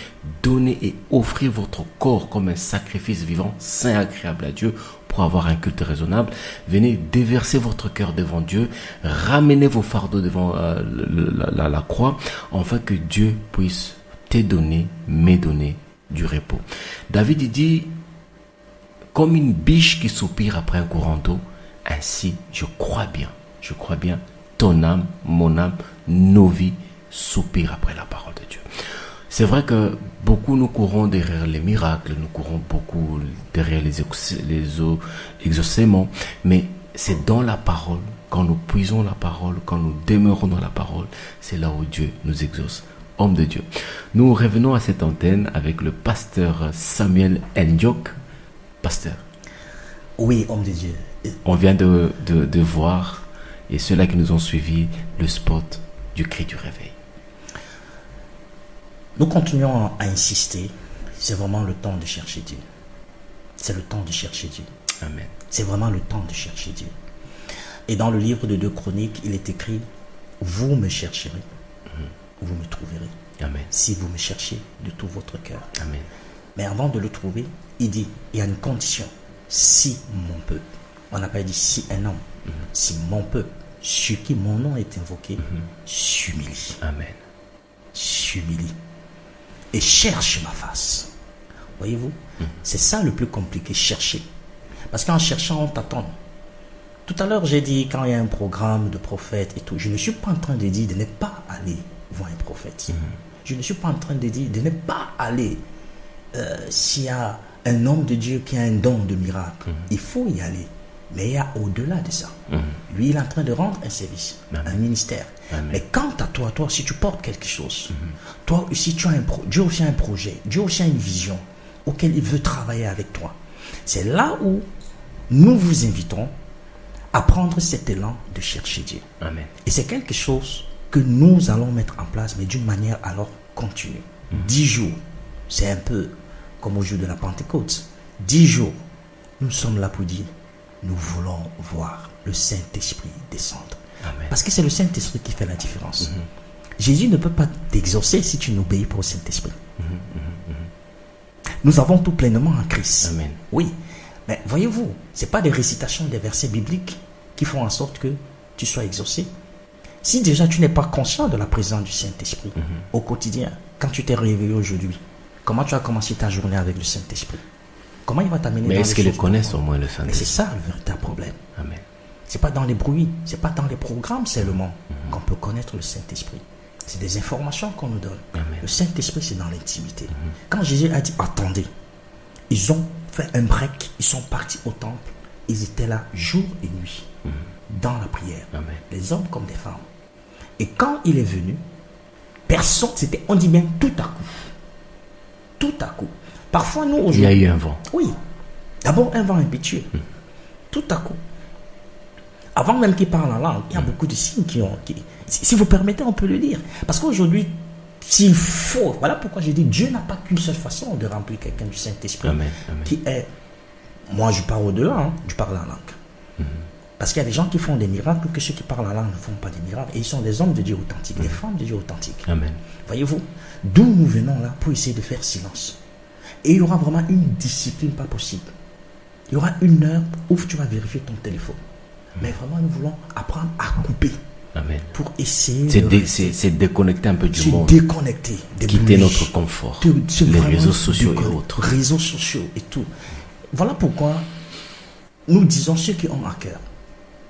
donner et offrir votre corps comme un sacrifice vivant, saint, agréable à Dieu, pour avoir un culte raisonnable. Venez déverser votre cœur devant Dieu, ramenez vos fardeaux devant la croix, afin que Dieu puisse te donner, me donner du repos. David il dit, comme une biche qui soupire après un courant d'eau, ainsi je crois bien, ton âme, mon âme, nos vies soupirent après la parole de Dieu. C'est vrai que beaucoup nous courons derrière les miracles, nous courons beaucoup derrière les exaucements, mais c'est dans la parole, quand nous puisons la parole, quand nous demeurons dans la parole, c'est là où Dieu nous exauce. Homme de Dieu. Nous revenons à cette antenne avec le pasteur Samuel Ndiok. Pasteur. Oui, homme de Dieu. On vient de voir, et ceux-là qui nous ont suivis, le spot du cri du réveil. Nous continuons à insister. C'est vraiment le temps de chercher Dieu. C'est le temps de chercher Dieu. Amen. C'est vraiment le temps de chercher Dieu. Et dans le livre de 2 Chroniques, il est écrit, vous me chercherez, vous me trouverez. Amen. Si vous me cherchez de tout votre cœur. Amen. Mais avant de le trouver, il dit, il y a une condition. Si mon peuple, on n'a pas dit si un homme, si mon peuple, sur qui mon nom est invoqué, s'humilie. Amen. S'humilie. Et cherche ma face. Voyez-vous, c'est ça le plus compliqué, chercher. Parce qu'en cherchant, on t'attend. Tout à l'heure, j'ai dit, quand il y a un programme de prophète et tout, je ne suis pas en train de dire de ne pas aller voir un prophète. Je ne suis pas en train de dire de ne pas aller s'il y a un homme de Dieu qui a un don de miracle. Il faut y aller. Mais il y a au-delà de ça. Lui, il est en train de rendre un service, un ministère. Amen. Mais quant à toi, si tu portes quelque chose, toi aussi, tu as Dieu aussi a un projet, Dieu aussi a une vision auquel il veut travailler avec toi. C'est là où nous vous invitons à prendre cet élan de chercher Dieu. Amen. Et c'est quelque chose que nous allons mettre en place, mais d'une manière alors continue. 10 jours, c'est un peu comme au jour de la Pentecôte. 10 jours, nous sommes là pour dire, nous voulons voir le Saint-Esprit descendre. Amen. Parce que c'est le Saint-Esprit qui fait la différence. Jésus ne peut pas t'exaucer si tu n'obéis pas au Saint-Esprit. Nous avons tout pleinement en Christ. Amen. Oui, mais voyez-vous, ce n'est pas des récitations des versets bibliques qui font en sorte que tu sois exaucé. Si déjà tu n'es pas conscient de la présence du Saint-Esprit au quotidien, quand tu t'es réveillé aujourd'hui, comment tu as commencé ta journée avec le Saint-Esprit? Comment il va t'amener Mais dans est-ce les qu'ils le choses connaissent de au moins le Mais Saint-Esprit? c'est ça le véritable problème. Amen. C'est pas dans les bruits, c'est pas dans les programmes seulement qu'on peut connaître le Saint-Esprit. C'est des informations qu'on nous donne. Amen. Le Saint-Esprit, c'est dans l'intimité. Quand Jésus a dit, attendez, ils ont fait un break, ils sont partis au temple, ils étaient là jour et nuit, dans la prière, Amen. les hommes comme des femmes. Et quand il est venu, personne, c'était, on dit bien tout à coup. Tout à coup. Parfois, nous, aujourd'hui... Il y a eu un vent. Oui. D'abord, un vent impétueux. Tout à coup. Avant même qu'il parle en langue, il y a beaucoup de signes qui ont... si vous permettez, on peut le lire. Parce qu'aujourd'hui, s'il faut, voilà pourquoi j'ai dit Dieu n'a pas qu'une seule façon de remplir quelqu'un du Saint-Esprit. Amen. Amen. Qui est, moi je parle au-delà, hein, je parle en langue. Parce qu'il y a des gens qui font des miracles que ceux qui parlent en langue ne font pas des miracles. Et ils sont des hommes de Dieu authentiques, des femmes de Dieu authentiques. Amen. Voyez-vous, d'où nous venons là pour essayer de faire silence. Et il y aura vraiment une discipline pas possible. Il y aura une heure où tu vas vérifier ton téléphone. Mais vraiment, nous voulons apprendre à couper. Amen. Pour essayer c'est déconnecter un peu du monde. Déconnecter. Quitter notre confort. Les réseaux sociaux et autres. Réseaux sociaux et tout. Voilà pourquoi nous disons ceux qui ont à cœur.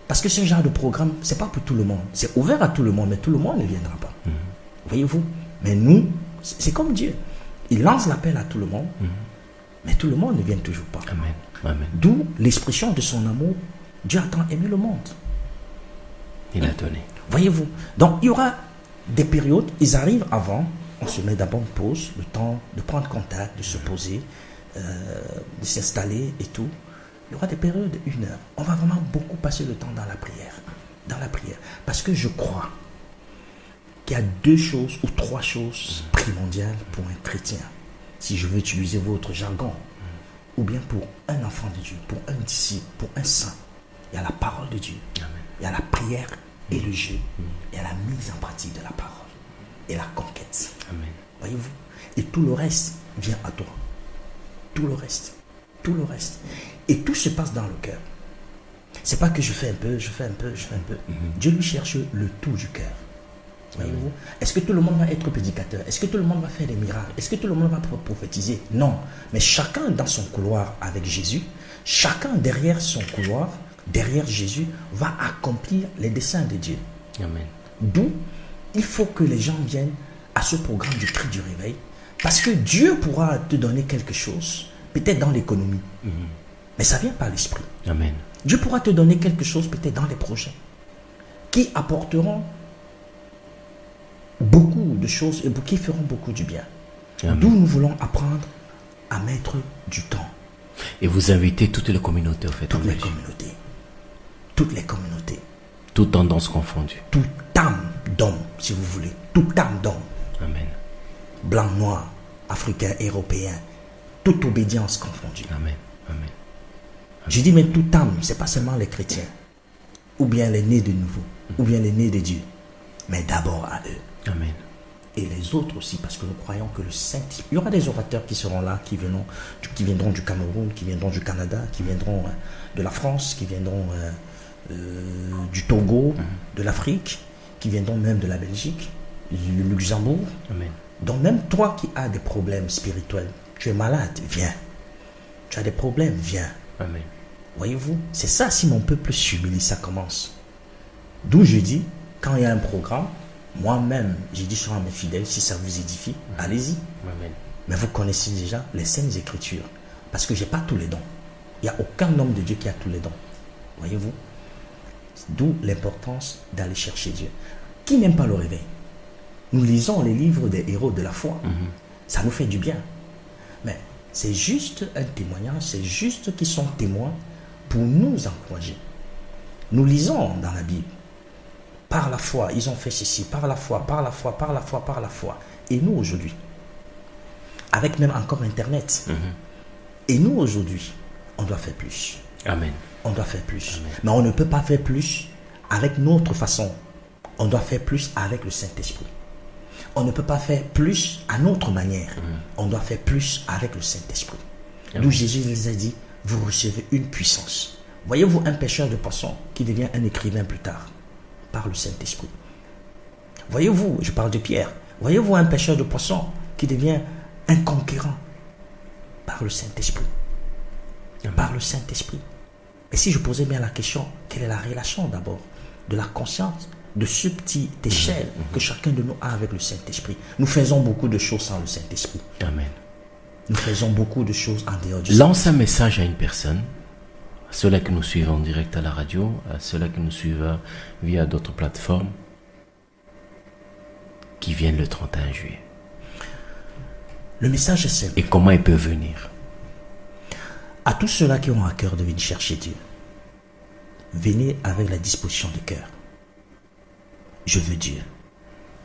Parce que ce genre de programme, c'est pas pour tout le monde. C'est ouvert à tout le monde, mais tout le monde ne viendra pas. Voyez-vous? Mais nous, c'est comme Dieu. Il lance l'appel à tout le monde, mais tout le monde ne vient toujours pas. Amen. Amen. D'où l'expression de son amour. Dieu a tant aimé le monde. Il a donné. Voyez-vous? Donc, il y aura des périodes, ils arrivent avant, on se met d'abord en pause, le temps de prendre contact, de se poser, de s'installer et tout. Il y aura des périodes de 1 heure. On va vraiment beaucoup passer le temps dans la prière. Dans la prière. Parce que je crois qu'il y a 2 choses ou 3 choses primordiales pour un chrétien. Si je veux utiliser votre jargon. Ou bien pour un enfant de Dieu, pour un disciple, pour un saint. Il y a la parole de Dieu. Amen. Il y a la prière et le jeu. Il y a la mise en pratique de la parole. Et la conquête. Amen. Voyez-vous? Et tout le reste vient à toi. Tout le reste. Tout le reste. Et tout se passe dans le cœur. C'est pas que je fais un peu, je fais un peu, je fais un peu. Dieu lui cherche le tout du cœur. Voyez-vous? Est-ce que tout le monde va être prédicateur? Est-ce que tout le monde va faire des miracles? Est-ce que tout le monde va prophétiser? Non. Mais chacun dans son couloir avec Jésus, chacun derrière son couloir, derrière Jésus, va accomplir les desseins de Dieu. Amen. D'où il faut que les gens viennent à ce programme du cri du réveil, parce que Dieu pourra te donner quelque chose, peut-être dans l'économie, mais ça vient par l'esprit. Amen. Dieu pourra te donner quelque chose, peut-être dans les projets, qui apporteront beaucoup de choses et qui feront beaucoup du bien. D'où nous voulons apprendre à mettre du temps. Et vous invitez toutes les communautés, en fait. Toutes les communautés. Toutes les communautés. Toutes tendances confondues. Toute âme d'homme, si vous voulez. Toute âme d'homme. Amen. Blanc, noir, africain, européen. Toute obédience confondue. Amen. Amen. Je dis mais toute âme, c'est pas seulement les chrétiens. Ou bien les nés de nouveau. Ou bien les nés de Dieu. Mais d'abord à eux. Amen. Et les autres aussi, parce que nous croyons que le Saint-Esprit... Il y aura des orateurs qui seront là, qui viendront du Cameroun, qui viendront du Canada, qui viendront de la France, qui viendront du Togo, de l'Afrique, qui viendront même de la Belgique, du Luxembourg. Amen. Donc même toi qui as des problèmes spirituels, tu es malade, viens. Tu as des problèmes, viens. Amen. Voyez-vous, c'est ça, si mon peuple s'humilie, ça commence. D'où je dis, quand il y a un programme, moi-même, j'ai dit sur mes fidèles, si ça vous édifie, allez-y. Amen. Mais vous connaissez déjà les Saintes Écritures. Parce que je n'ai pas tous les dons. Il n'y a aucun homme de Dieu qui a tous les dons. Voyez-vous? D'où l'importance d'aller chercher Dieu. Qui n'aime pas le réveil? Nous lisons les livres des héros de la foi. Ça nous fait du bien. Mais c'est juste un témoignage, c'est juste qu'ils sont témoins pour nous encourager. Nous lisons dans la Bible. Par la foi, ils ont fait ceci, par la foi, par la foi, par la foi, par la foi. Et nous aujourd'hui, avec même encore Internet, et nous aujourd'hui, on doit faire plus. Amen. On doit faire plus. Amen. Mais on ne peut pas faire plus avec notre façon. On doit faire plus avec le Saint-Esprit. On ne peut pas faire plus à notre manière. On doit faire plus avec le Saint-Esprit. D'où Jésus les a dit, vous recevez une puissance. Voyez-vous un pêcheur de poissons qui devient un écrivain plus tard? Par le Saint-Esprit. Voyez-vous, je parle de Pierre, voyez-vous un pêcheur de poissons qui devient un conquérant? Par le Saint-Esprit. Par le Saint-Esprit. Et si je posais bien la question, quelle est la relation d'abord de la conscience, de ce petit échelle que chacun de nous a avec le Saint-Esprit? Nous faisons beaucoup de choses sans le Saint-Esprit. Amen. Nous faisons beaucoup de choses en dehors du Lance un message à une personne, à ceux-là qui nous suivent en direct à la radio, à ceux-là qui nous suivent via d'autres plateformes, qui viennent le 31 juillet. Le message est simple. Et comment ils peuvent venir? À tous ceux-là qui ont à cœur de venir chercher Dieu, venez avec la disposition du cœur. Je veux Dieu.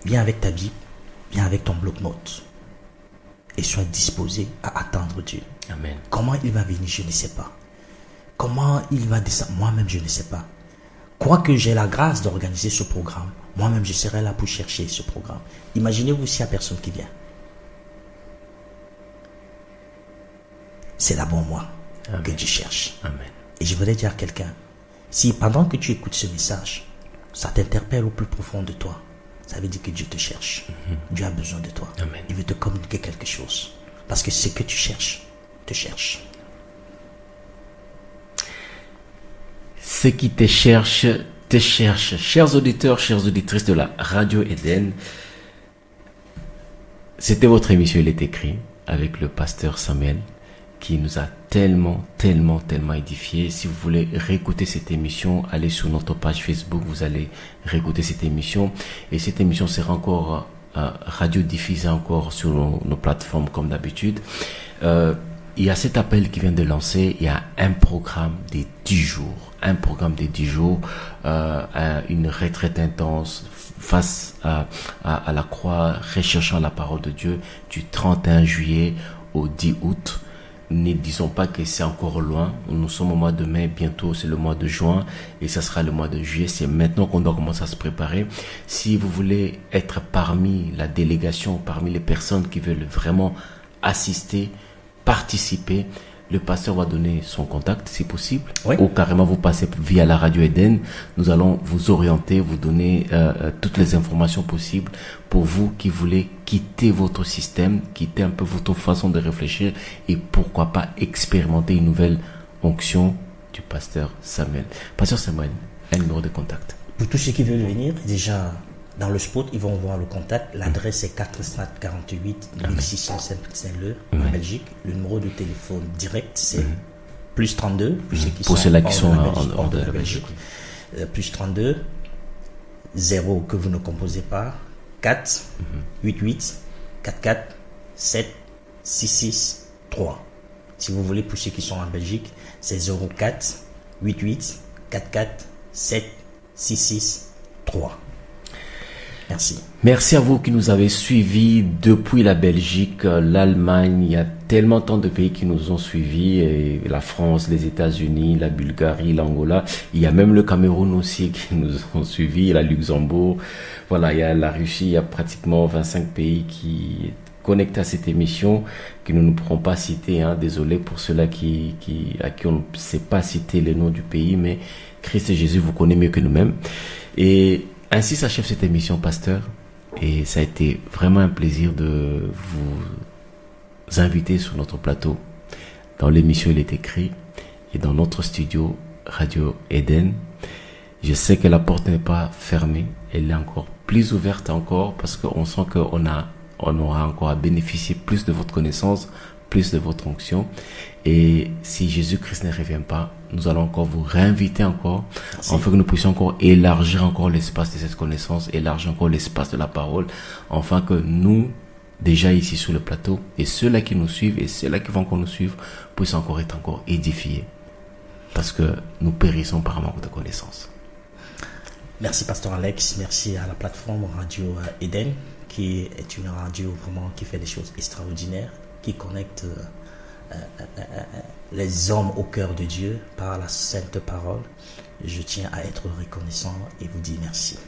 Viens avec ta Bible, viens avec ton bloc-notes et sois disposé à attendre Dieu. Amen. Comment il va venir, je ne sais pas. Comment il va descendre, moi-même, je ne sais pas. Quoique j'ai la grâce d'organiser ce programme, moi-même, je serai là pour chercher ce programme. Imaginez-vous s'il n'y a personne qui vient. C'est d'abord moi que Dieu cherche. Amen. Et je voudrais dire à quelqu'un, si pendant que tu écoutes ce message, ça t'interpelle au plus profond de toi, ça veut dire que Dieu te cherche. Dieu a besoin de toi. Amen. Il veut te communiquer quelque chose. Parce que ce que tu cherches, te cherche. Ce qui te cherche, te cherche. Chers auditeurs, chères auditrices de la Radio Eden, c'était votre émission Il est écrit avec le pasteur Samuel qui nous a tellement édifié. Si vous voulez réécouter cette émission, allez sur notre page Facebook, vous allez réécouter cette émission. Et cette émission sera encore radio-diffusée encore sur nos plateformes comme d'habitude. Il y a cet appel qui vient de lancer, il y a un programme des 10 jours. Un programme des 10 jours, une retraite intense face à la croix, recherchant la parole de Dieu du 31 juillet au 10 août. Ne disons pas que c'est encore loin. Nous sommes au mois de mai, bientôt c'est le mois de juin et ça sera le mois de juillet. C'est maintenant qu'on doit commencer à se préparer. Si vous voulez être parmi la délégation, parmi les personnes qui veulent vraiment assister, participer, le pasteur va donner son contact si possible, Oui. ou carrément vous passez via la Radio Eden. Nous allons vous orienter, vous donner toutes les informations possibles pour vous qui voulez quitter votre système, quitter un peu votre façon de réfléchir et pourquoi pas expérimenter une nouvelle onction du pasteur Samuel. Pasteur Samuel, un numéro de contact. Pour tous ceux qui veulent venir, déjà dans le spot, ils vont voir le contact. L'adresse est 4 Strat 48 1605 Saint-Leu en Belgique. Le numéro de téléphone direct, c'est plus 32 pour ceux qui sont hors de la Belgique. Plus 32 0 que vous ne composez pas 4 88 44 7 66 3. Si vous voulez, pour ceux qui sont en Belgique, c'est 04 88 44 7 66 3. Merci. Merci à vous qui nous avez suivis depuis la Belgique, l'Allemagne. Il y a tellement tant de pays qui nous ont suivis, et la France, les États-Unis, la Bulgarie, l'Angola. Il y a même le Cameroun aussi qui nous ont suivis, la Luxembourg. Voilà, il y a la Russie, il y a pratiquement 25 pays qui connectés à cette émission, que nous ne pourrons pas citer. Désolé pour ceux-là à qui on ne sait pas citer le nom du pays, mais Christ et Jésus vous connaît mieux que nous-mêmes. Et ainsi s'achève cette émission, pasteur, et ça a été vraiment un plaisir de vous inviter sur notre plateau, dans l'émission Il est écrit, et dans notre studio Radio Eden. Je sais que la porte n'est pas fermée, elle est encore plus ouverte encore, parce qu'on sent qu'on aura encore à bénéficier plus de votre connaissance, plus de votre onction. Et si Jésus-Christ ne revient pas, nous allons encore vous réinviter encore, afin que nous puissions encore élargir encore l'espace de cette connaissance, élargir encore l'espace de la parole, afin que nous, déjà ici sur le plateau, et ceux-là qui nous suivent, et ceux-là qui vont encore nous suivre, puissent encore être encore édifiés. Parce que nous périssons par manque de connaissances. Merci Pasteur Alex, merci à la plateforme Radio Eden, qui est une radio vraiment qui fait des choses extraordinaires, qui connecte les hommes au cœur de Dieu par la sainte parole. Je tiens à être reconnaissant et vous dire merci.